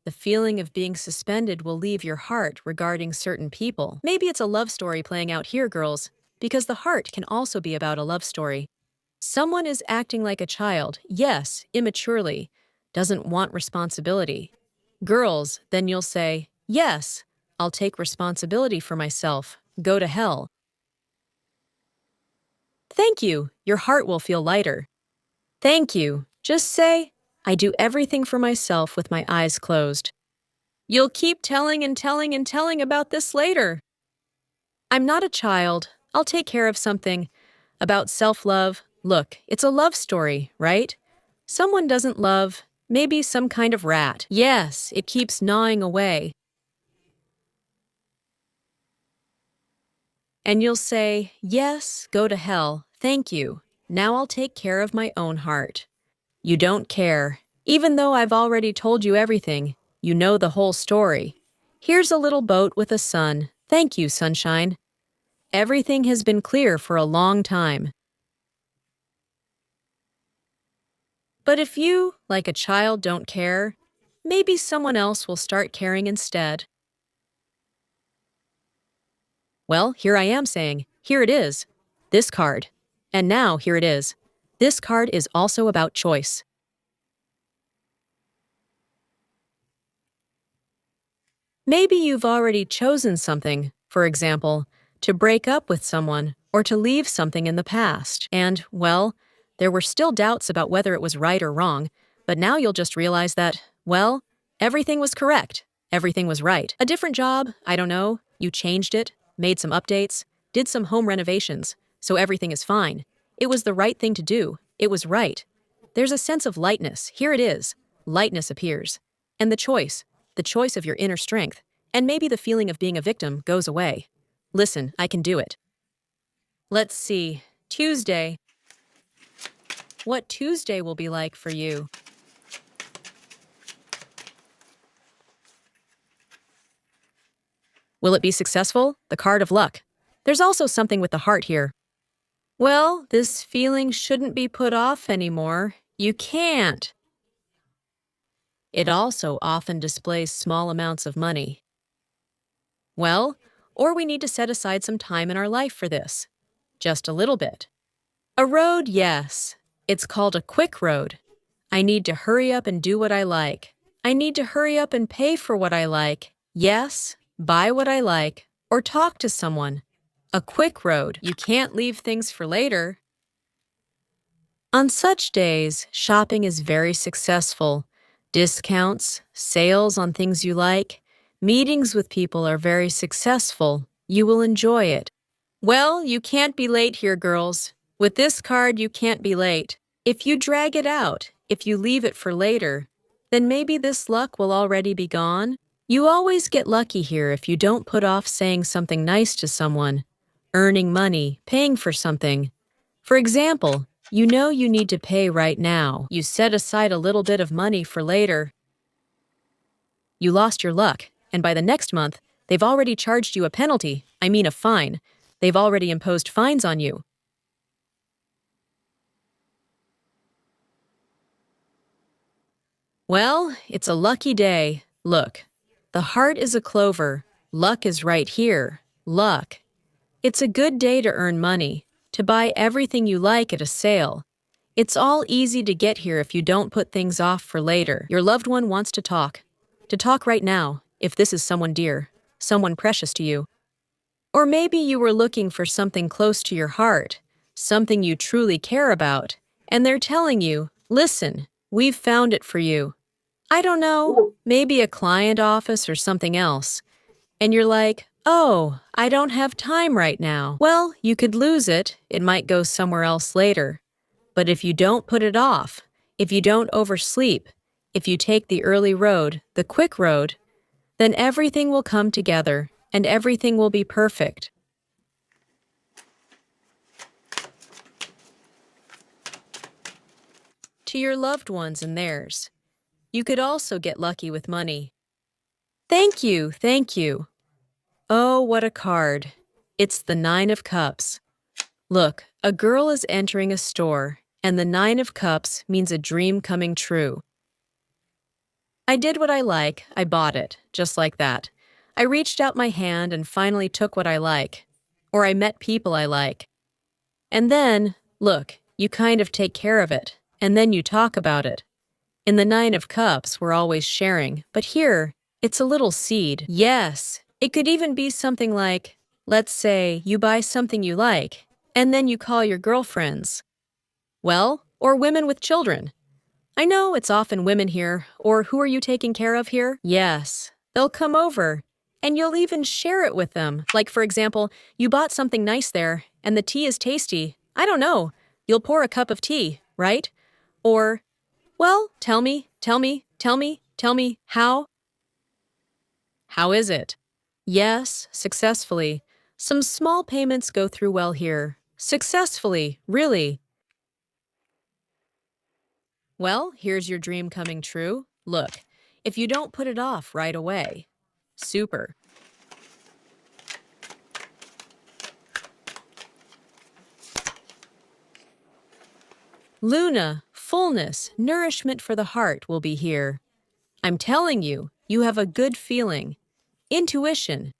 The feeling of being suspended will leave your heart regarding certain people. Maybe it's a love story playing out here, girls, because the heart can also be about a love story. Someone is acting like a child, yes, immaturely, doesn't want responsibility. Girls, then you'll say, yes, I'll take responsibility for myself. Go to hell. Thank you. Your heart will feel lighter. Thank you. Just say, I do everything for myself with my eyes closed. You'll keep telling and telling and telling about this later. I'm not a child. I'll take care of something. About self-love, look, it's a love story, right? Someone doesn't love, maybe some kind of rat. Yes, it keeps gnawing away. And you'll say, yes, go to hell, thank you. Now I'll take care of my own heart. You don't care. Even though I've already told you everything, you know the whole story. Here's a little boat with a sun. Thank you, sunshine. Everything has been clear for a long time. But if you, like a child, don't care, maybe someone else will start caring instead. Well, here I am saying, here it is, this card. And now here it is. This card is also about choice. Maybe you've already chosen something, for example, to break up with someone or to leave something in the past. And, well, there were still doubts about whether it was right or wrong, but now you'll just realize that, well, everything was correct. Everything was right. A different job, I don't know, you changed it, made some updates, did some home renovations, so everything is fine. It was the right thing to do. It was right. There's a sense of lightness. Here it is. Lightness appears. And the choice of your inner strength, and maybe the feeling of being a victim goes away. Listen, I can do it. Let's see. Tuesday. What Tuesday will be like for you? Will it be successful? The card of luck. There's also something with the heart here. Well, this feeling shouldn't be put off anymore. You can't. It also often displays small amounts of money. Well, or we need to set aside some time in our life for this. Just a little bit. A road, yes. It's called a quick road. I need to hurry up and do what I like. I need to hurry up and pay for what I like. Yes, buy what I like, or talk to someone. A quick road. You can't leave things for later. On such days, shopping is very successful. Discounts, sales on things you like, meetings with people are very successful. You will enjoy it. Well, you can't be late here, girls. With this card, you can't be late. If you drag it out, if you leave it for later, then maybe this luck will already be gone. You always get lucky here if you don't put off saying something nice to someone, earning money, paying for something. For example, you know you need to pay right now. You set aside a little bit of money for later. You lost your luck, and by the next month, they've already charged you a penalty, a fine. They've already imposed fines on you. Well, it's a lucky day. Look, the heart is a clover. Luck is right here. Luck. It's a good day to earn money, to buy everything you like at a sale. It's all easy to get here if you don't put things off for later. Your loved one wants to talk right now, if this is someone dear, someone precious to you. Or maybe you were looking for something close to your heart, something you truly care about, and they're telling you, listen, we've found it for you. I don't know, maybe a client office or something else. And you're like, oh, I don't have time right now. Well, you could lose it. It might go somewhere else later. But if you don't put it off, if you don't oversleep, if you take the early road, the quick road, then everything will come together and everything will be perfect. To your loved ones and theirs. You could also get lucky with money. Thank you, thank you. Oh, what a card. It's the Nine of Cups. Look, a girl is entering a store, and the Nine of Cups means a dream coming true. I did what I like, I bought it, just like that. I reached out my hand and finally took what I like. Or I met people I like. And then, look, You kind of take care of it, and then you talk about it. In the Nine of Cups, we're always sharing, but here, it's a little seed. Yes, it could even be something like, let's say you buy something you like, and then you call your girlfriends. Well, or women with children. I know it's often women here, or who are you taking care of here? Yes, they'll come over, and you'll even share it with them. Like, for example, you bought something nice there, and the tea is tasty. I don't know. You'll pour a cup of tea, right? Or, well, tell me, how? How is it? Yes, successfully. Some small payments go through well here. Successfully, really. Well, here's your dream coming true. Look, if you don't put it off right away. Super. Luna, fullness, nourishment for the heart will be here. I'm telling you, you have a good feeling. Intuition.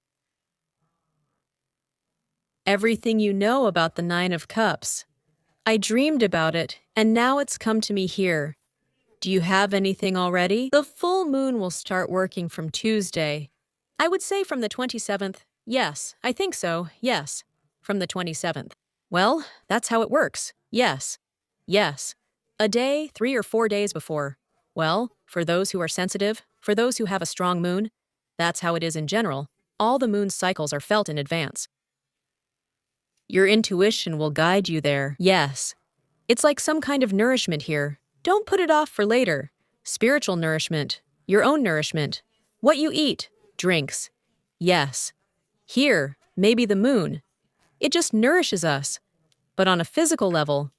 Everything you know about the Nine of Cups. I dreamed about it, and now it's come to me here. Do you have anything already? The full moon will start working from Tuesday. I would say from the 27th. Yes, I think so. Yes. From the 27th. Well, that's how it works. Yes. Yes. A day, 3 or 4 days before. Well, for those who are sensitive, for those who have a strong moon, that's how it is in general. All the moon's cycles are felt in advance. Your intuition will guide you there. Yes. It's like some kind of nourishment here. Don't put it off for later. Spiritual nourishment, your own nourishment, what you eat, drinks. Yes. Here, maybe the moon. It just nourishes us. But on a physical level,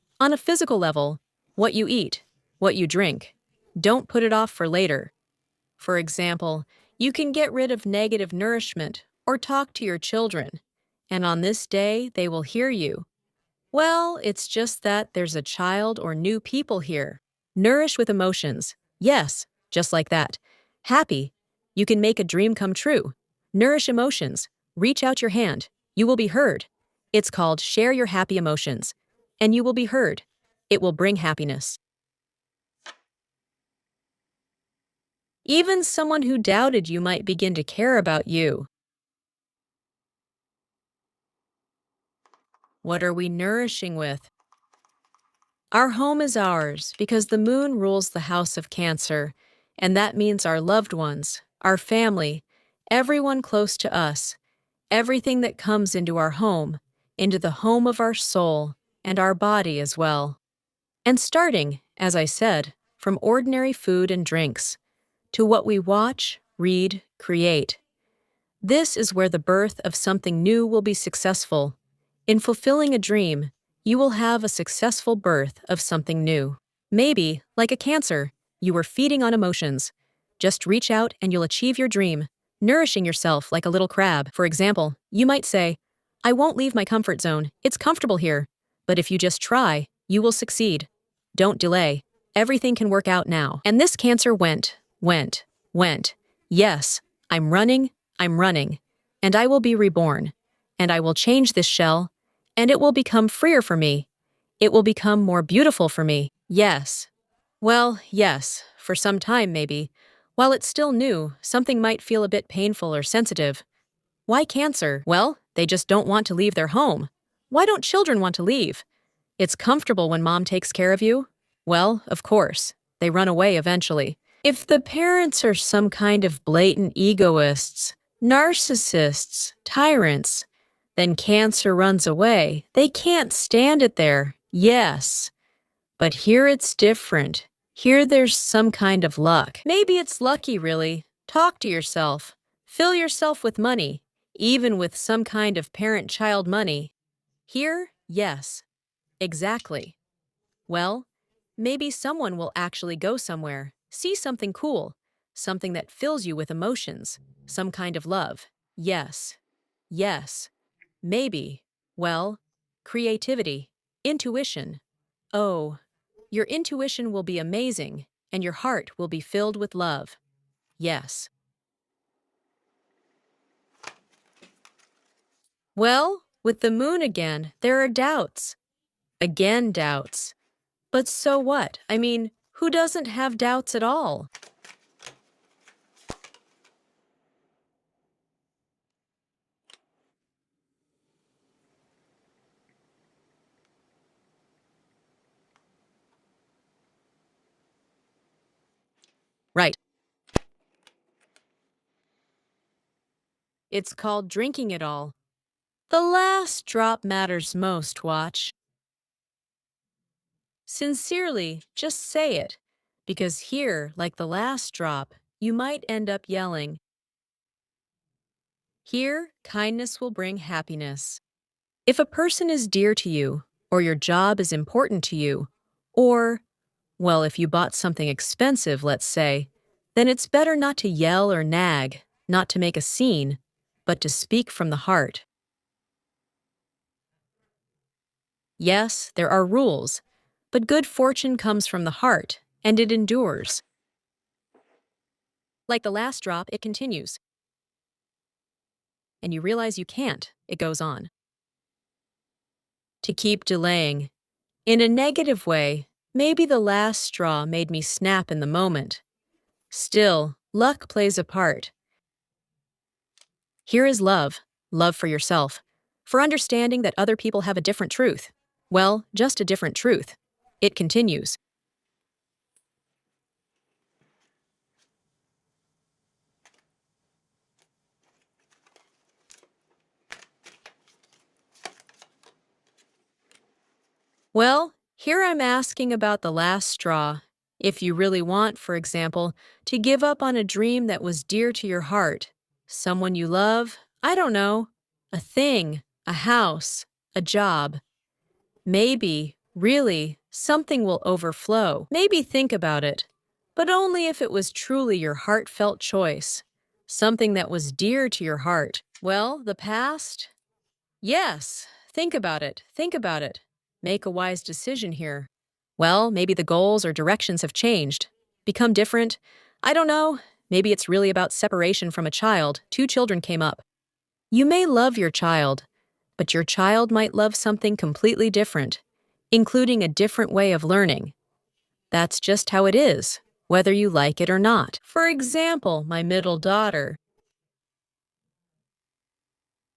what you eat, what you drink. Don't put it off for later. For example, you can get rid of negative nourishment or talk to your children, and on this day they will hear you. Well, it's just that there's a child or new people here. Nourish with emotions. Yes, just like that. Happy. You can make a dream come true. Nourish emotions. Reach out your hand. You will be heard. It's called share your happy emotions. And you will be heard. It will bring happiness. Even someone who doubted you might begin to care about you. What are we nourishing with? Our home is ours because the moon rules the house of Cancer, and that means our loved ones, our family, everyone close to us, everything that comes into our home, into the home of our soul, and our body as well. And starting, as I said, from ordinary food and drinks, to what we watch, read, create. This is where the birth of something new will be successful. In fulfilling a dream, you will have a successful birth of something new. Maybe, like a cancer, you were feeding on emotions. Just reach out and you'll achieve your dream, nourishing yourself like a little crab. For example, you might say, I won't leave my comfort zone. It's comfortable here. But if you just try, you will succeed. Don't delay. Everything can work out now. And this cancer went. Yes, I'm running, and I will be reborn, and I will change this shell, and it will become freer for me. It will become more beautiful for me. Yes. Well, yes, for some time maybe. While it's still new, something might feel a bit painful or sensitive. Why cancer? Well, they just don't want to leave their home. Why don't children want to leave? It's comfortable when mom takes care of you. Well, of course, they run away eventually. If the parents are some kind of blatant egoists, narcissists, tyrants, then cancer runs away. They can't stand it there. Yes. But here it's different. Here there's some kind of luck. Maybe it's lucky, really. Talk to yourself. Fill yourself with money, even with some kind of parent-child money. Here, yes. Exactly. Well, maybe someone will actually go somewhere, see something cool, something that fills you with emotions, some kind of love. Yes. Yes. Maybe. Well, creativity, intuition. Oh, your intuition will be amazing, and your heart will be filled with love. Yes. Well, with the moon again, there are doubts. Again, doubts. But so what? I mean, who doesn't have doubts at all? Right. It's called drinking it all. The last drop matters most, Watch. Sincerely, just say it. Because here, like the last drop, you might end up yelling. Here, kindness will bring happiness. If a person is dear to you, or your job is important to you, or, well, if you bought something expensive, let's say, then it's better not to yell or nag, not to make a scene, but to speak from the heart. Yes, there are rules, but good fortune comes from the heart, and it endures. Like the last drop, it continues. And you realize you can't, it goes on. To keep delaying. In a negative way, maybe the last straw made me snap in the moment. Still, luck plays a part. Here is love, love for yourself, for understanding that other people have a different truth. Well, just a different truth. It continues. Well, here I'm asking about the last straw. If you really want, for example, to give up on a dream that was dear to your heart, someone you love, I don't know, a thing, a house, a job. Maybe, really, something will overflow. Maybe think about it, but only if it was truly your heartfelt choice. Something that was dear to your heart. Well, the past? Yes, think about it, think about it. Make a wise decision here. Well, maybe the goals or directions have changed, become different. I don't know. Maybe it's really about separation from a child. Two children came up. You may love your child, but your child might love something completely different, including a different way of learning. That's just how it is, whether you like it or not. For example, my middle daughter.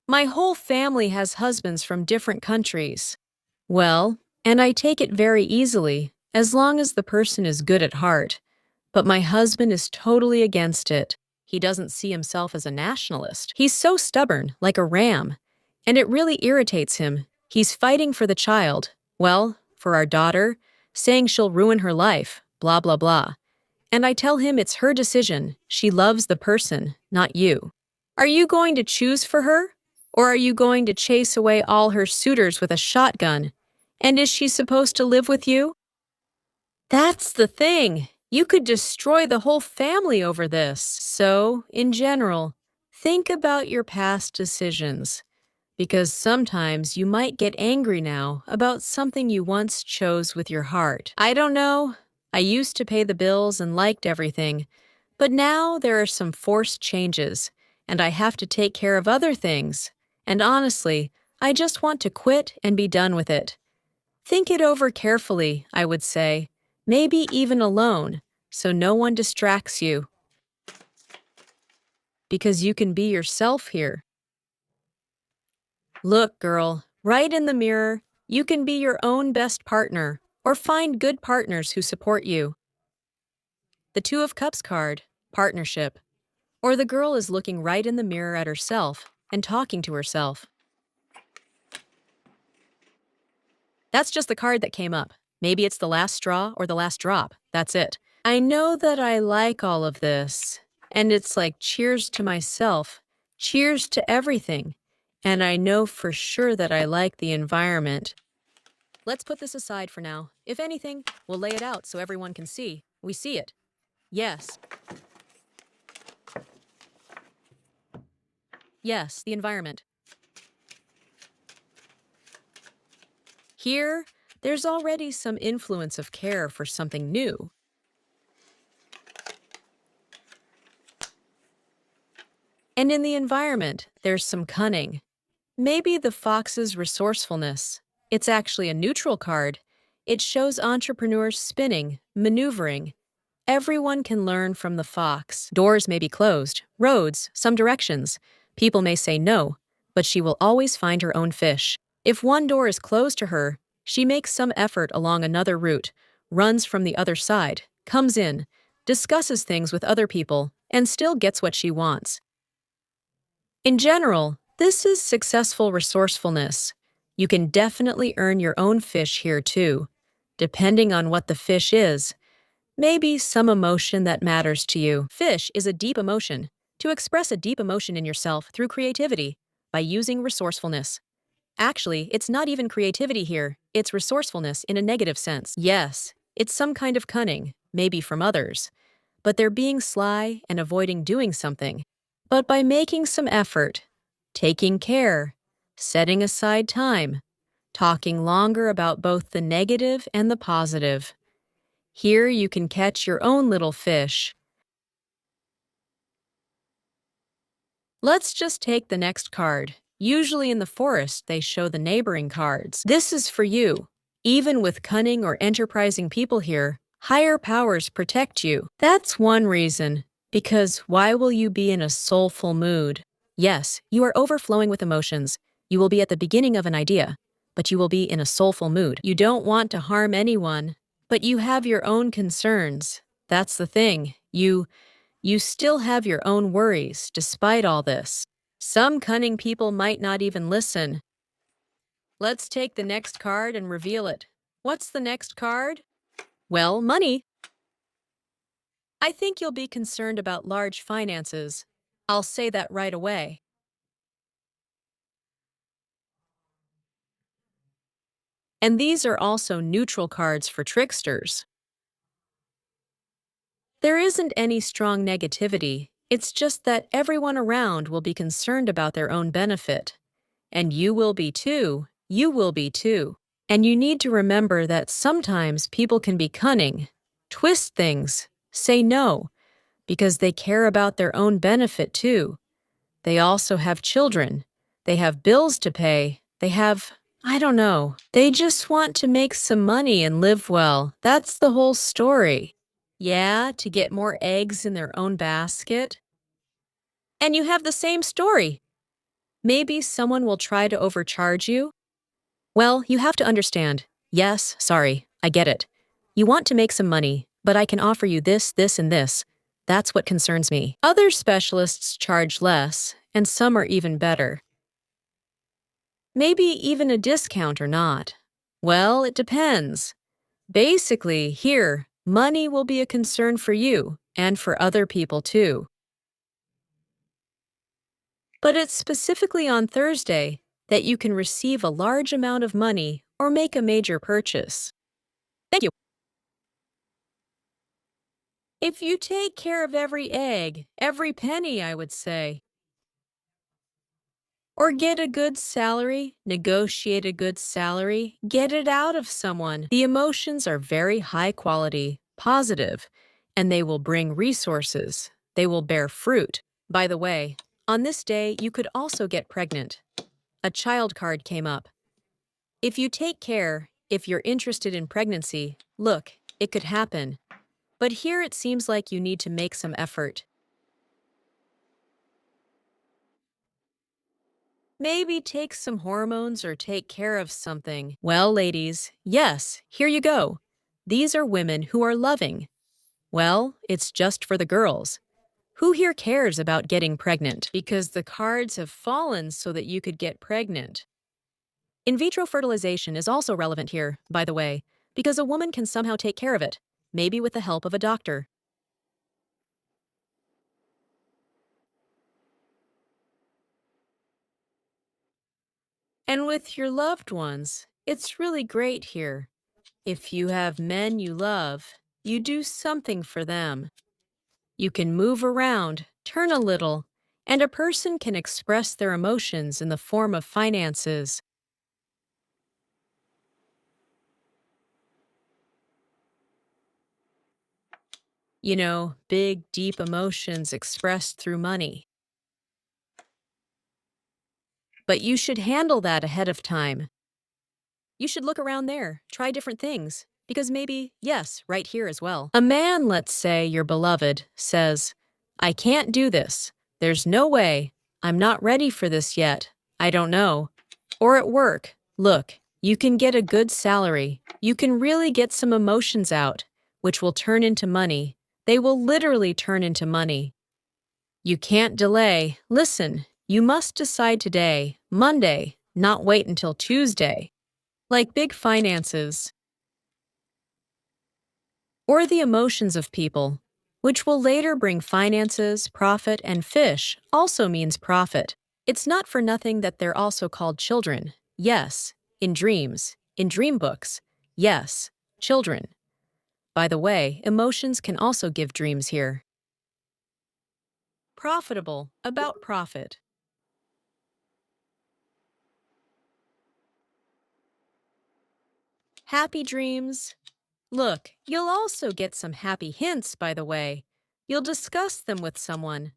My whole family has husbands from different countries. Well, and I take it very easily, as long as the person is good at heart. But my husband is totally against it. He doesn't see himself as a nationalist. He's so stubborn, like a ram. And it really irritates him. He's fighting for the child. Well, for our daughter, saying she'll ruin her life, blah, blah, blah. And I tell him it's her decision. She loves the person, not you. Are you going to choose for her? Or are you going to chase away all her suitors with a shotgun? And is she supposed to live with you? That's the thing. You could destroy the whole family over this. So, in general, think about your past decisions. Because sometimes you might get angry now about something you once chose with your heart. I don't know. I used to pay the bills and liked everything. But now there are some forced changes, and I have to take care of other things. And honestly, I just want to quit and be done with it. Think it over carefully, I would say. Maybe even alone, so no one distracts you. Because you can be yourself here. Look, girl, right in the mirror, you can be your own best partner, or find good partners who support you. The Two of Cups card, partnership. Or the girl is looking right in the mirror at herself and talking to herself. That's just the card that came up. Maybe it's the last straw or the last drop. That's it. I know that I like all of this, and it's like cheers to myself, cheers to everything. And I know for sure that I like the environment. Let's put this aside for now. If anything, we'll lay it out so everyone can see. We see it. Yes. Yes, the environment. Here, there's already some influence of care for something new. And in the environment, there's some cunning. Maybe the fox's resourcefulness. It's actually a neutral card. It shows entrepreneurs spinning, maneuvering. Everyone can learn from the fox. Doors may be closed, roads, some directions. People may say no, but she will always find her own fish. If one door is closed to her, she makes some effort along another route, runs from the other side, comes in, discusses things with other people, and still gets what she wants. In general, this is successful resourcefulness. You can definitely earn your own fish here too, depending on what the fish is. Maybe some emotion that matters to you. Fish is a deep emotion. To express a deep emotion in yourself through creativity, by using resourcefulness. Actually, it's not even creativity here, it's resourcefulness in a negative sense. Yes, it's some kind of cunning, maybe from others, but they're being sly and avoiding doing something. But by making some effort, taking care, setting aside time, talking longer about both the negative and the positive, here you can catch your own little fish. Let's just take the next card. Usually in the forest, they show the neighboring cards. This is for you. Even with cunning or enterprising people here, higher powers protect you. That's one reason. Because why will you be in a soulful mood? Yes, you are overflowing with emotions. You will be at the beginning of an idea, but you will be in a soulful mood. You don't want to harm anyone, but you have your own concerns. That's the thing. You still have your own worries, despite all this. Some cunning people might not even listen. Let's take the next card and reveal it. What's the next card? Well, money. I think you'll be concerned about large finances. I'll say that right away. And these are also neutral cards for tricksters. There isn't any strong negativity. It's just that everyone around will be concerned about their own benefit. And you will be too. You will be too. And you need to remember that sometimes people can be cunning, twist things, say no, because they care about their own benefit too. They also have children. They have bills to pay. They have, I don't know, they just want to make some money and live well. That's the whole story. Yeah, to get more eggs in their own basket. And you have the same story. Maybe someone will try to overcharge you. Well, you have to understand. Yes, sorry, I get it. You want to make some money, but I can offer you this, this, and this. That's what concerns me. Other specialists charge less, and some are even better. Maybe even a discount or not. Well, it depends. Basically, here, money will be a concern for you and for other people too. But it's specifically on Thursday that you can receive a large amount of money or make a major purchase. Thank you. If you take care of every egg, every penny, I would say, or get a good salary, negotiate a good salary, get it out of someone. The emotions are very high quality, positive, and they will bring resources. They will bear fruit. By the way, on this day, you could also get pregnant. A child card came up. If you take care, if you're interested in pregnancy, look, it could happen. But here it seems like you need to make some effort. Maybe take some hormones or take care of something. Well, ladies, yes, here you go. These are women who are loving. Well, it's just for the girls. Who here cares about getting pregnant? Because the cards have fallen so that you could get pregnant. In vitro fertilization is also relevant here, by the way, because a woman can somehow take care of it, maybe with the help of a doctor. And with your loved ones, it's really great here. If you have men you love, you do something for them. You can move around, turn a little, and a person can express their emotions in the form of finances. You know, big, deep emotions expressed through money. But you should handle that ahead of time. You should look around there, try different things, because maybe, yes, right here as well. A man, let's say your beloved, says, I can't do this. There's no way. I'm not ready for this yet. I don't know. Or at work, look, you can get a good salary. You can really get some emotions out, which will turn into money. They will literally turn into money. You can't delay. Listen, you must decide today, Monday, not wait until Tuesday. Like big finances. Or the emotions of people, which will later bring finances, profit, and fish also means profit. It's not for nothing that they're also called children. Yes, in dreams, in dream books. Yes, children. By the way, emotions can also give dreams here. Profitable, about profit. Happy dreams. Look, you'll also get some happy hints, by the way. You'll discuss them with someone.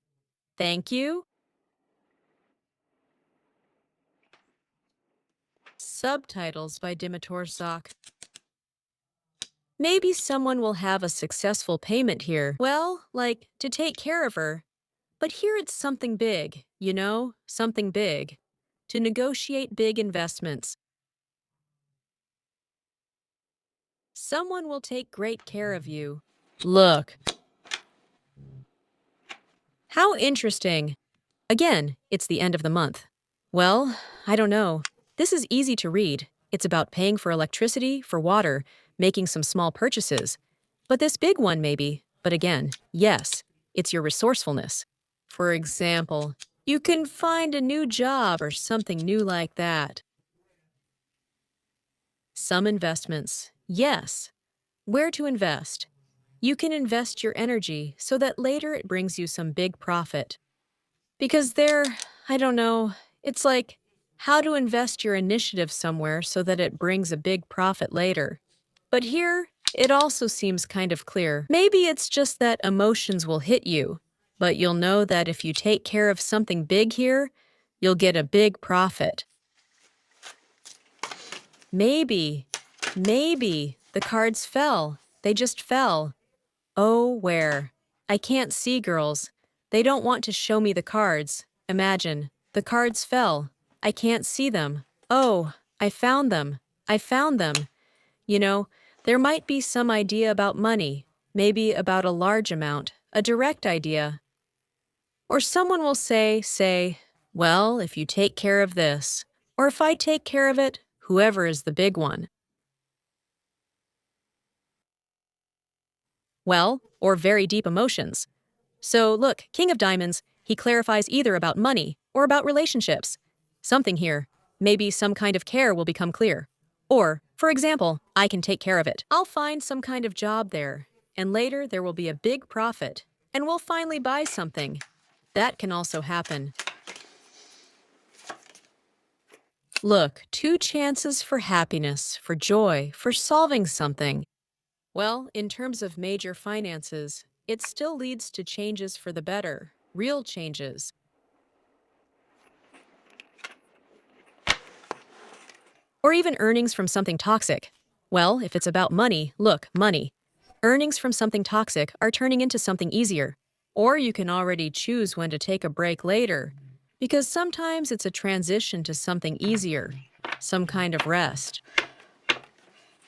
Thank you. Subtitles by Dimitor Zak. Maybe someone will have a successful payment here. Well, like, to take care of her. But here it's something big, you know? Something big. To negotiate big investments. Someone will take great care of you. Look. How interesting. Again, it's the end of the month. Well, I don't know. This is easy to read. It's about paying for electricity, for water, making some small purchases. But this big one, maybe. But again, yes, it's your resourcefulness. For example, you can find a new job or something new like that. Some investments, yes. Where to invest? You can invest your energy so that later it brings you some big profit. Because I don't know, it's like how to invest your initiative somewhere so that it brings a big profit later. But here, it also seems kind of clear. Maybe it's just that emotions will hit you, but you'll know that if you take care of something big here, you'll get a big profit. Maybe the cards fell. They just fell. Oh, where? I can't see, girls. They don't want to show me the cards. Imagine, the cards fell. I can't see them. Oh, I found them. I found them. You know, there might be some idea about money, maybe about a large amount, a direct idea. Or someone will say, well, if you take care of this, or if I take care of it, whoever is the big one. Well, or very deep emotions. So look, King of Diamonds, he clarifies either about money or about relationships. Something here, maybe some kind of care will become clear. Or, for example, I can take care of it. I'll find some kind of job there, and later there will be a big profit, and we'll finally buy something. That can also happen. Look, 2 chances for happiness, for joy, for solving something. Well, in terms of major finances, it still leads to changes for the better, real changes. Or even earnings from something toxic. Well, if it's about money, look, money. Earnings from something toxic are turning into something easier. Or you can already choose when to take a break later, because sometimes it's a transition to something easier, some kind of rest.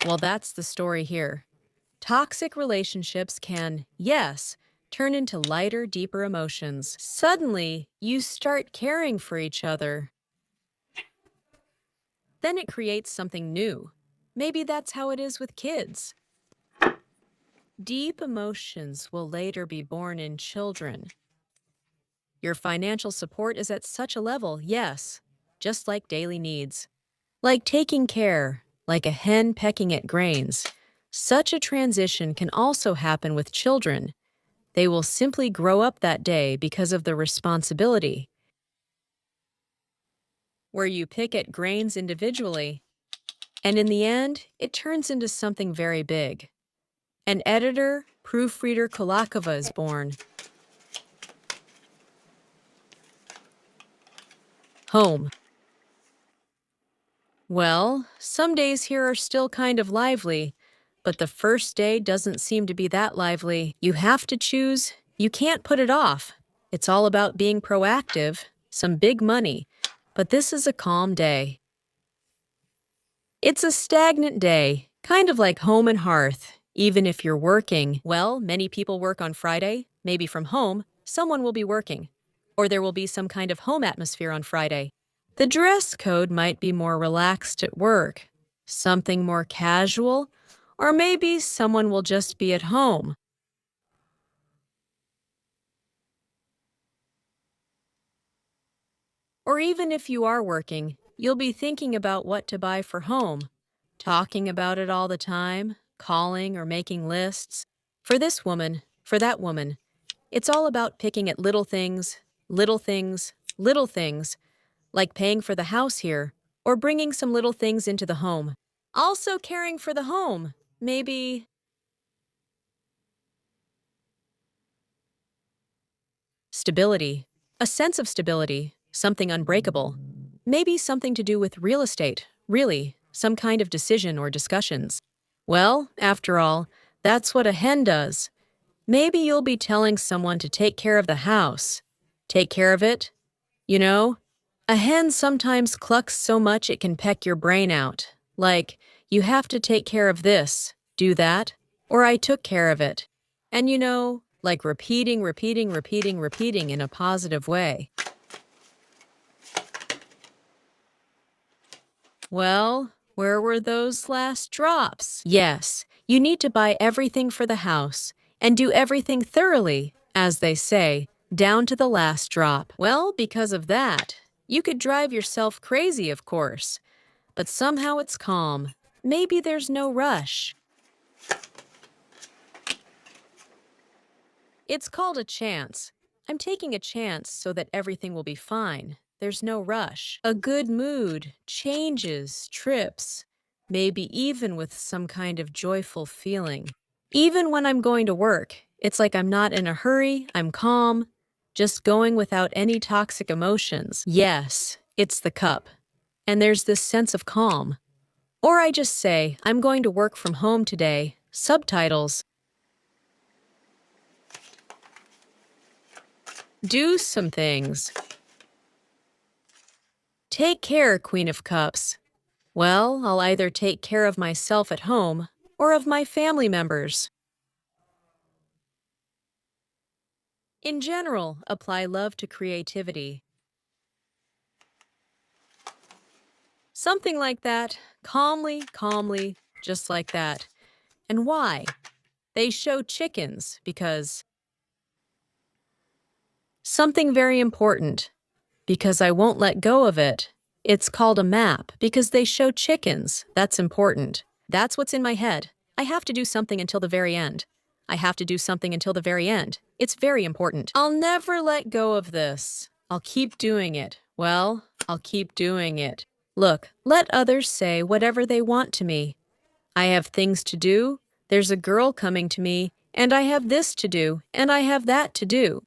Well, that's the story here. Toxic relationships can, yes, turn into lighter, deeper emotions. Suddenly, you start caring for each other. Then it creates something new. Maybe that's how it is with kids. Deep emotions will later be born in children. Your financial support is at such a level, yes, just like daily needs. Like taking care, like a hen pecking at grains. Such a transition can also happen with children. They will simply grow up that day because of the responsibility. Where you pick at grains individually, and in the end, it turns into something very big. An editor, proofreader Kulakova is born. Home. Well, some days here are still kind of lively, but the first day doesn't seem to be that lively. You have to choose. You can't put it off. It's all about being proactive, some big money, but this is a calm day. It's a stagnant day, kind of like home and hearth, even if you're working. Well, many people work on Friday, maybe from home, someone will be working. Or there will be some kind of home atmosphere on Friday. The dress code might be more relaxed at work, something more casual, or maybe someone will just be at home. Or even if you are working, you'll be thinking about what to buy for home, talking about it all the time, calling or making lists. For this woman, for that woman, it's all about picking at little things, little things, little things, like paying for the house here, or bringing some little things into the home. Also caring for the home, maybe stability, a sense of stability, something unbreakable. Maybe something to do with real estate, really, some kind of decision or discussions. Well, after all, that's what a hen does. Maybe you'll be telling someone to take care of the house. Take care of it? You know, a hen sometimes clucks so much it can peck your brain out. Like, you have to take care of this, do that, or I took care of it. And you know, like repeating, repeating, repeating, repeating in a positive way. Well, where were those last drops? Yes, you need to buy everything for the house and do everything thoroughly, as they say, down to the last drop. Well, because of that, you could drive yourself crazy, of course, but somehow it's calm. Maybe there's no rush. It's called a chance. I'm taking a chance so that everything will be fine. There's no rush. A good mood, changes, trips, maybe even with some kind of joyful feeling. Even when I'm going to work, it's like I'm not in a hurry, I'm calm, just going without any toxic emotions. Yes, it's the cup. And there's this sense of calm. Or I just say, I'm going to work from home today. Subtitles. Do some things. Take care, Queen of Cups. Well, I'll either take care of myself at home or of my family members. In general, apply love to creativity. Something like that, calmly, calmly, just like that. And why? They show chickens because something very important, because I won't let go of it. It's called a map because they show chickens. That's important. That's what's in my head. I have to do something until the very end. I have to do something until the very end. It's very important. I'll never let go of this. I'll keep doing it. Well, I'll keep doing it. Look, let others say whatever they want to me. I have things to do. There's a girl coming to me, and I have this to do, and I have that to do.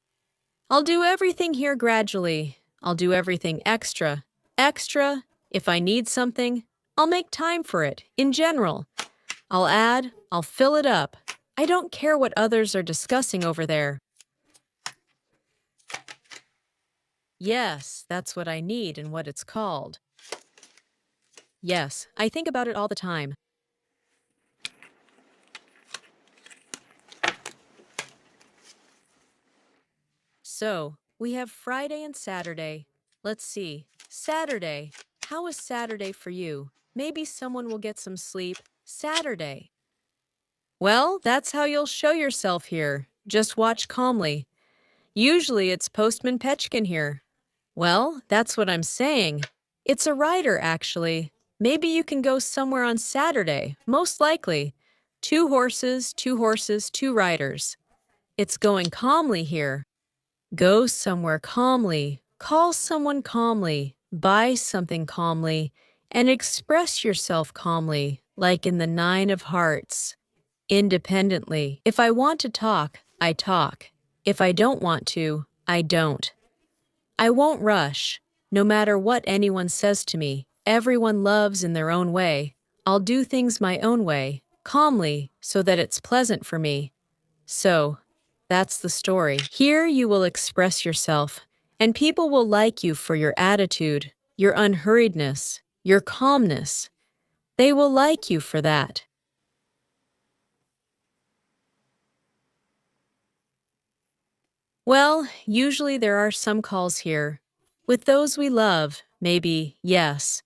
I'll do everything here gradually. I'll do everything extra. Extra, if I need something, I'll make time for it, in general. I'll add, I'll fill it up. I don't care what others are discussing over there. Yes, that's what I need and what it's called. Yes, I think about it all the time. So, we have Friday and Saturday. Let's see. Saturday. How is Saturday for you? Maybe someone will get some sleep. Saturday. Well, that's how you'll show yourself here. Just watch calmly. Usually it's Postman Petchkin here. Well, that's what I'm saying. It's a rider, actually. Maybe you can go somewhere on Saturday, most likely. 2 horses, 2 horses, 2 riders. It's going calmly here. Go somewhere calmly, call someone calmly, buy something calmly, and express yourself calmly, like in the 9 of Hearts. Independently. If I want to talk, I talk. If I don't want to, I don't. I won't rush, no matter what anyone says to me. Everyone loves in their own way. I'll do things my own way, calmly, so that it's pleasant for me. So, that's the story. Here you will express yourself, and people will like you for your attitude, your unhurriedness, your calmness. They will like you for that. Well, usually there are some calls here. With those we love, maybe yes.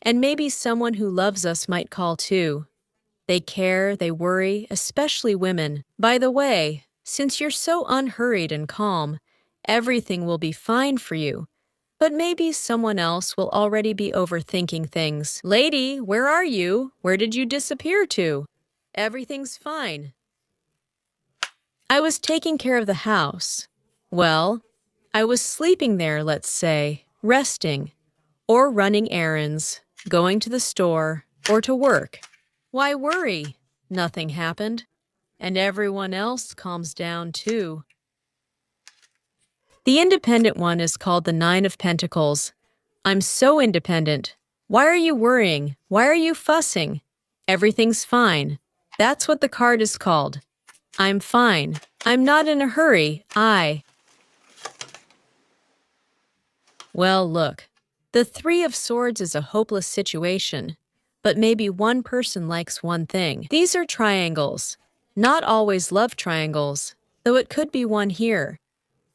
And maybe someone who loves us might call too. They care, they worry, especially women. By the way, since you're so unhurried and calm, everything will be fine for you. But maybe someone else will already be overthinking things. Lady, where are you? Where did you disappear to? Everything's fine. I was taking care of the house. Well, I was sleeping there, let's say, resting, or running errands, going to the store, or to work. Why worry? Nothing happened. And everyone else calms down too. The independent one is called the Nine of Pentacles. I'm so independent. Why are you worrying? Why are you fussing? Everything's fine. That's what the card is called. I'm fine. I'm not in a hurry. Well, look. The Three of Swords is a hopeless situation. But maybe one person likes one thing. These are triangles. Not always love triangles, though it could be one here.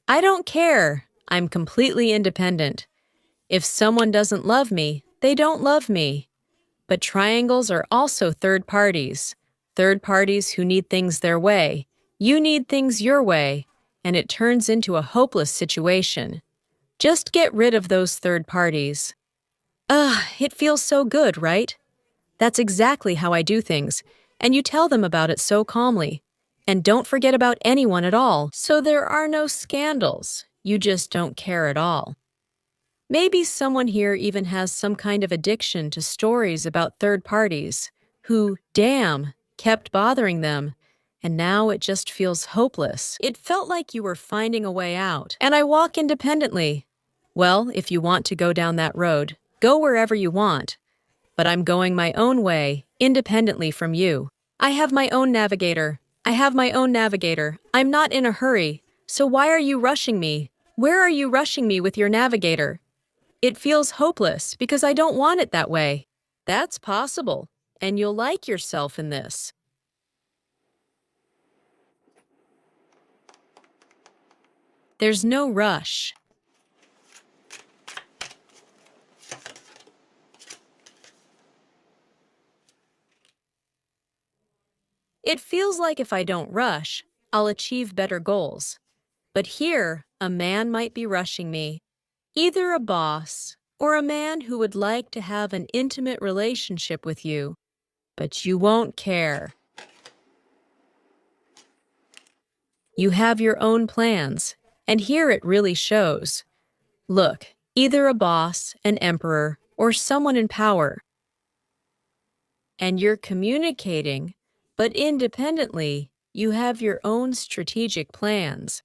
I don't care. I'm completely independent. If someone doesn't love me, they don't love me. But triangles are also third parties who need things their way. You need things your way, and it turns into a hopeless situation. Just get rid of those third parties. It feels so good, right? That's exactly how I do things, and you tell them about it so calmly. And don't forget about anyone at all, so there are no scandals. You just don't care at all. Maybe someone here even has some kind of addiction to stories about third parties who, damn, kept bothering them, and now it just feels hopeless. It felt like you were finding a way out, and I walk independently. Well, if you want to go down that road, go wherever you want. But I'm going my own way, independently from you. I have my own navigator. I'm not in a hurry. So why are you rushing me? Where are you rushing me with your navigator? It feels hopeless because I don't want it that way. That's possible, and you'll like yourself in this. There's no rush. It feels like if I don't rush, I'll achieve better goals. But here, a man might be rushing me. Either a boss or a man who would like to have an intimate relationship with you. But you won't care. You have your own plans, and here it really shows. Look, either a boss, an emperor, or someone in power. And you're communicating, but independently, you have your own strategic plans.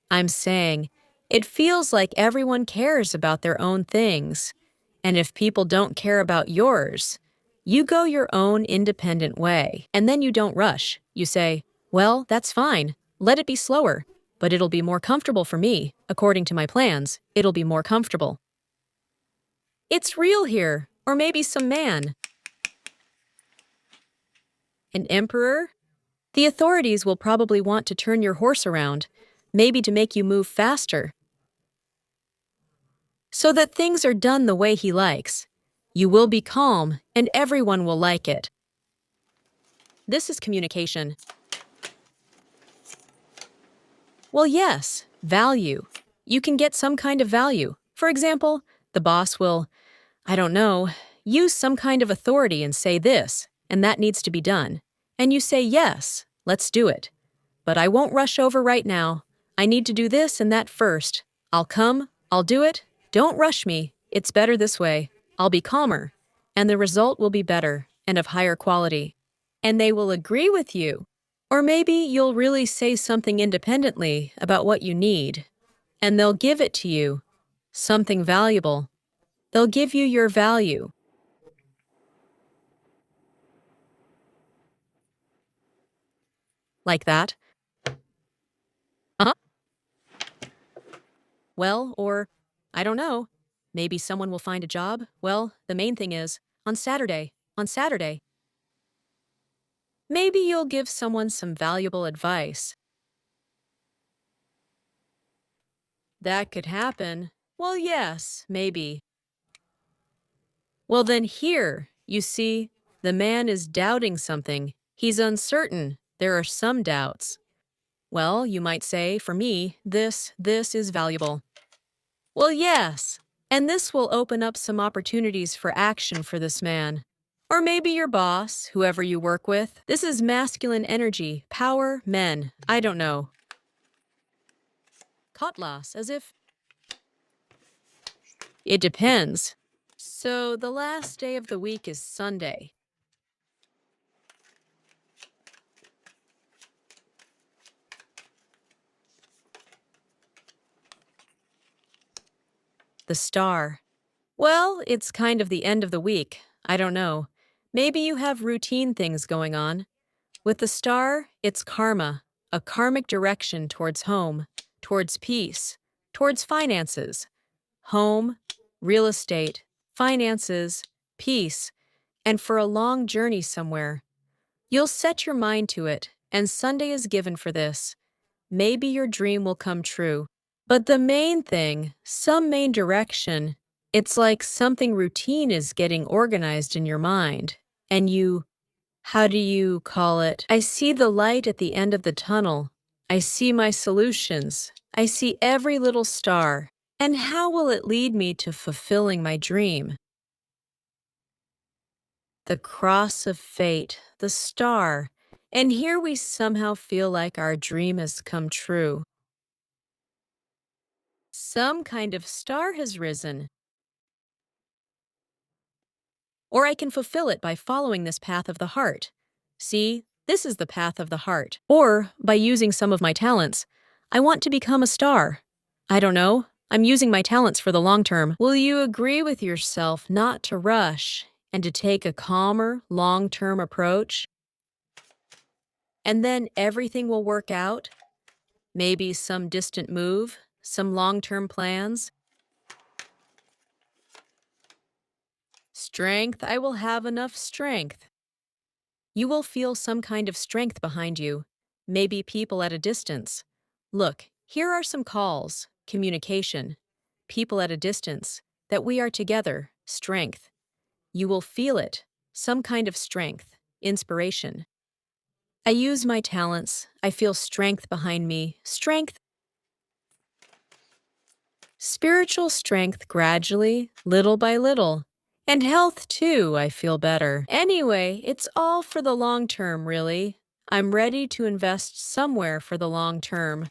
I'm saying, it feels like everyone cares about their own things. And if people don't care about yours, you go your own independent way. And then you don't rush. You say, well, that's fine. Let it be slower. But it'll be more comfortable for me. According to my plans, it'll be more comfortable. It's real here. Or maybe some man. An emperor? The authorities will probably want to turn your horse around, maybe to make you move faster, so that things are done the way he likes. You will be calm, and everyone will like it. This is communication. Well, yes, value. You can get some kind of value. For example, the boss will, I don't know, use some kind of authority and say this, and that needs to be done. And you say, yes, let's do it. But I won't rush over right now. I need to do this and that first. I'll come, I'll do it. Don't rush me. It's better this way. I'll be calmer. And the result will be better and of higher quality. And they will agree with you. Or maybe you'll really say something independently about what you need. And they'll give it to you. Something valuable. They'll give you your value. Like that? Uh-huh. Well, or, I don't know. Maybe someone will find a job. Well, the main thing is, on Saturday. Maybe you'll give someone some valuable advice. That could happen. Well, yes, maybe. Well, then here, you see, the man is doubting something. He's uncertain. There are some doubts. Well, you might say, for me, this is valuable. Well, yes. And this will open up some opportunities for action for this man. Or maybe your boss, whoever you work with. This is masculine energy, power, men. I don't know. Kotlas, as if it depends. So the last day of the week is Sunday. The star. Well, it's kind of the end of the week. I don't know. Maybe you have routine things going on. With the star, it's karma, a karmic direction towards home, towards peace, towards finances. Home, real estate, finances, peace, and for a long journey somewhere. You'll set your mind to it, and Sunday is given for this. Maybe your dream will come true. But the main thing, some main direction, it's like something routine is getting organized in your mind. And you, how do you call it? I see the light at the end of the tunnel. I see my solutions. I see every little star. And how will it lead me to fulfilling my dream? The cross of fate, the star. And here we somehow feel like our dream has come true. Some kind of star has risen. Or I can fulfill it by following this path of the heart. See, this is the path of the heart. Or by using some of my talents. I want to become a star. I don't know. I'm using my talents for the long term. Will you agree with yourself not to rush and to take a calmer, long-term approach? And then everything will work out? Maybe some distant move, some long-term plans? Strength, I will have enough strength. You will feel some kind of strength behind you, maybe people at a distance. Look, here are some calls, communication, people at a distance, that we are together, strength. You will feel it, some kind of strength, inspiration. I use my talents, I feel strength behind me, strength. Spiritual strength gradually, little by little. And health too, I feel better. Anyway, it's all for the long term, really. I'm ready to invest somewhere for the long term.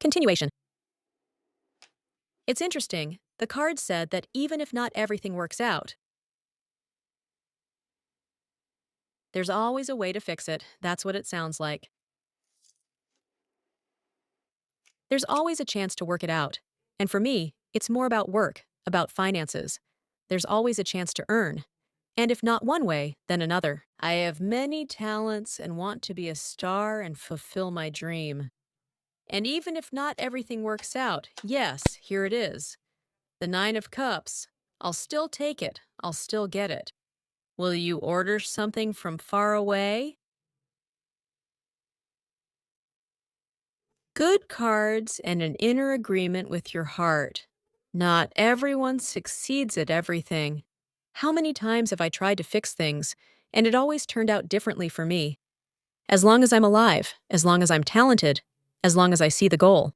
Continuation. It's interesting. The card said that even if not everything works out, there's always a way to fix it. That's what it sounds like. There's always a chance to work it out. And for me, it's more about work, about finances. There's always a chance to earn. And if not one way, then another. I have many talents and want to be a star and fulfill my dream. And even if not everything works out, yes, here it is. The Nine of Cups. I'll still take it. I'll still get it. Will you order something from far away? Good cards and an inner agreement with your heart. Not everyone succeeds at everything. How many times have I tried to fix things, and it always turned out differently for me? As long as I'm alive, as long as I'm talented, as long as I see the goal.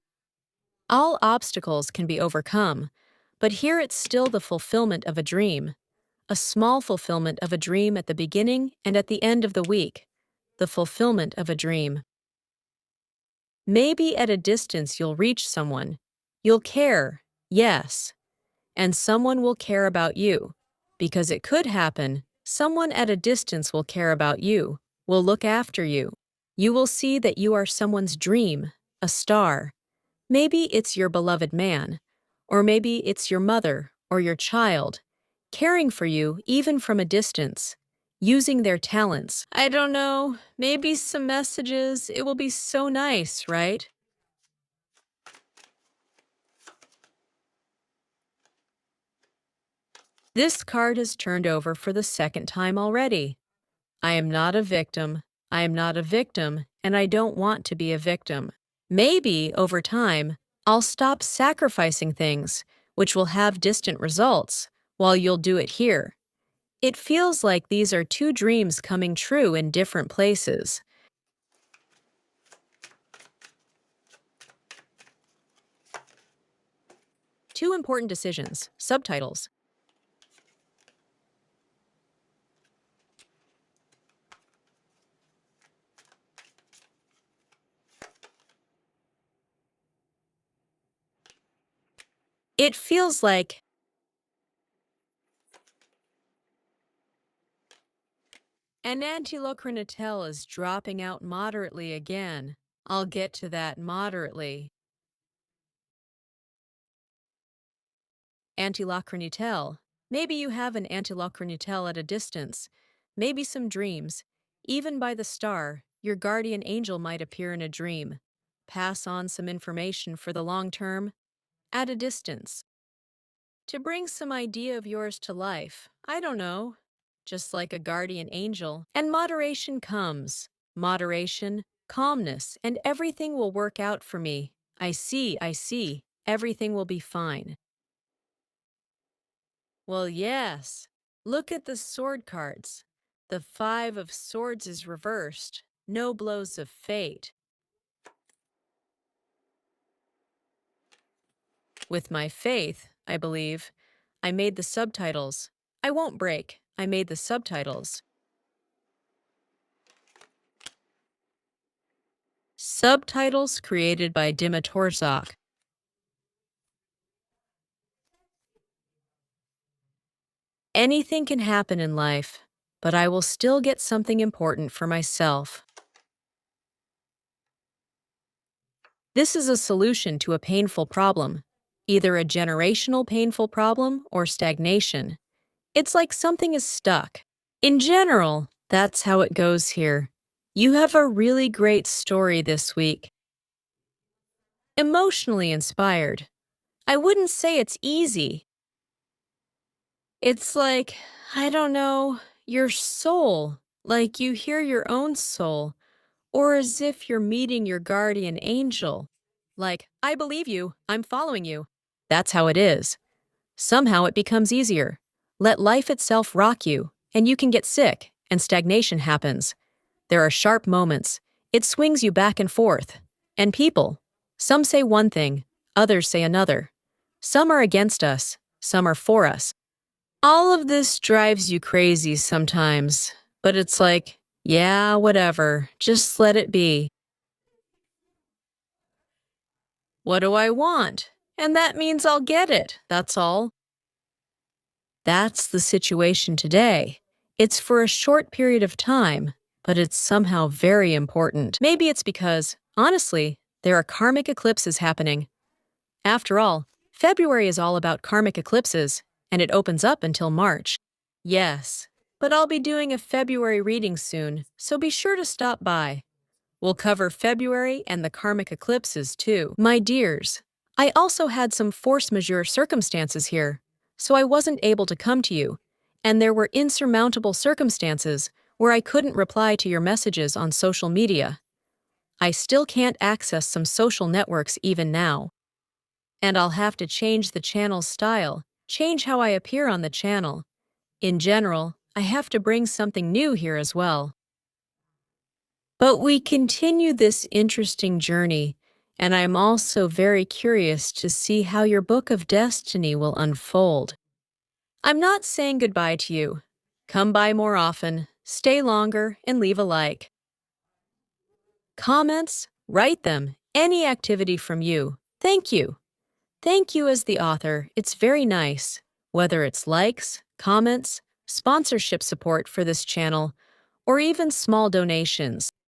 All obstacles can be overcome, but here it's still the fulfillment of a dream. A small fulfillment of a dream at the beginning and at the end of the week. The fulfillment of a dream. Maybe at a distance you'll reach someone. You'll care, yes. And someone will care about you. Because it could happen, Someone at a distance will care about you, will look after you. You will see that you are someone's dream, a star. Maybe it's your beloved man, or maybe it's your mother or your child, caring for you even from a distance, using their talents. I don't know, maybe some messages. It will be so nice, right? This card has turned over for the second time already. I am not a victim. I am not a victim, and I don't want to be a victim. Maybe, over time, I'll stop sacrificing things, which will have distant results, while you'll do it here. It feels like these are two dreams coming true in different places. Two important decisions. Subtitles. It feels like an antilocrinatel is dropping out moderately again. I'll get to that moderately. Antilocrinatel. Maybe you have an antilocrinatel at a distance. Maybe some dreams. Even by the star, your guardian angel might appear in a dream. Pass on some information for the long term, at a distance. To bring some idea of yours to life, I don't know, just like a guardian angel. And moderation comes. Moderation, calmness, and everything will work out for me. I see. Everything will be fine. Well, yes. Look at the sword cards. The Five of Swords is reversed. No blows of fate. With my faith, I believe, I made the subtitles. I won't break. I made the subtitles. Subtitles created by Dima Torzak. Anything can happen in life, but I will still get something important for myself. This is a solution to a painful problem, either a generational painful problem or stagnation. It's like something is stuck. In general, that's how it goes here. You have a really great story this week. Emotionally inspired. I wouldn't say it's easy. It's like, I don't know, your soul, like you hear your own soul, or as if you're meeting your guardian angel. Like, I believe you, I'm following you. That's how it is. Somehow it becomes easier. Let life itself rock you, and you can get sick, and stagnation happens. There are sharp moments. It swings you back and forth. And people. Some say one thing, others say another. Some are against us, some are for us. All of this drives you crazy sometimes, but it's like, yeah, whatever, just let it be. What do I want? And that means I'll get it, that's all. That's the situation today. It's for a short period of time, but it's somehow very important. Maybe it's because, honestly, there are karmic eclipses happening. After all, February is all about karmic eclipses, and it opens up until March. Yes, but I'll be doing a February reading soon, so be sure to stop by. We'll cover February and the karmic eclipses too. My dears, I also had some force majeure circumstances here, so I wasn't able to come to you, and there were insurmountable circumstances where I couldn't reply to your messages on social media. I still can't access some social networks even now. And I'll have to change the channel's style, change how I appear on the channel. In general, I have to bring something new here as well. But we continue this interesting journey, and I'm also very curious to see how your book of destiny will unfold. I'm not saying goodbye to you. Come by more often, stay longer, and leave a like. Comments? Write them. Any activity from you. Thank you. Thank you as the author. It's very nice. Whether it's likes, comments, sponsorship support for this channel, or even small donations.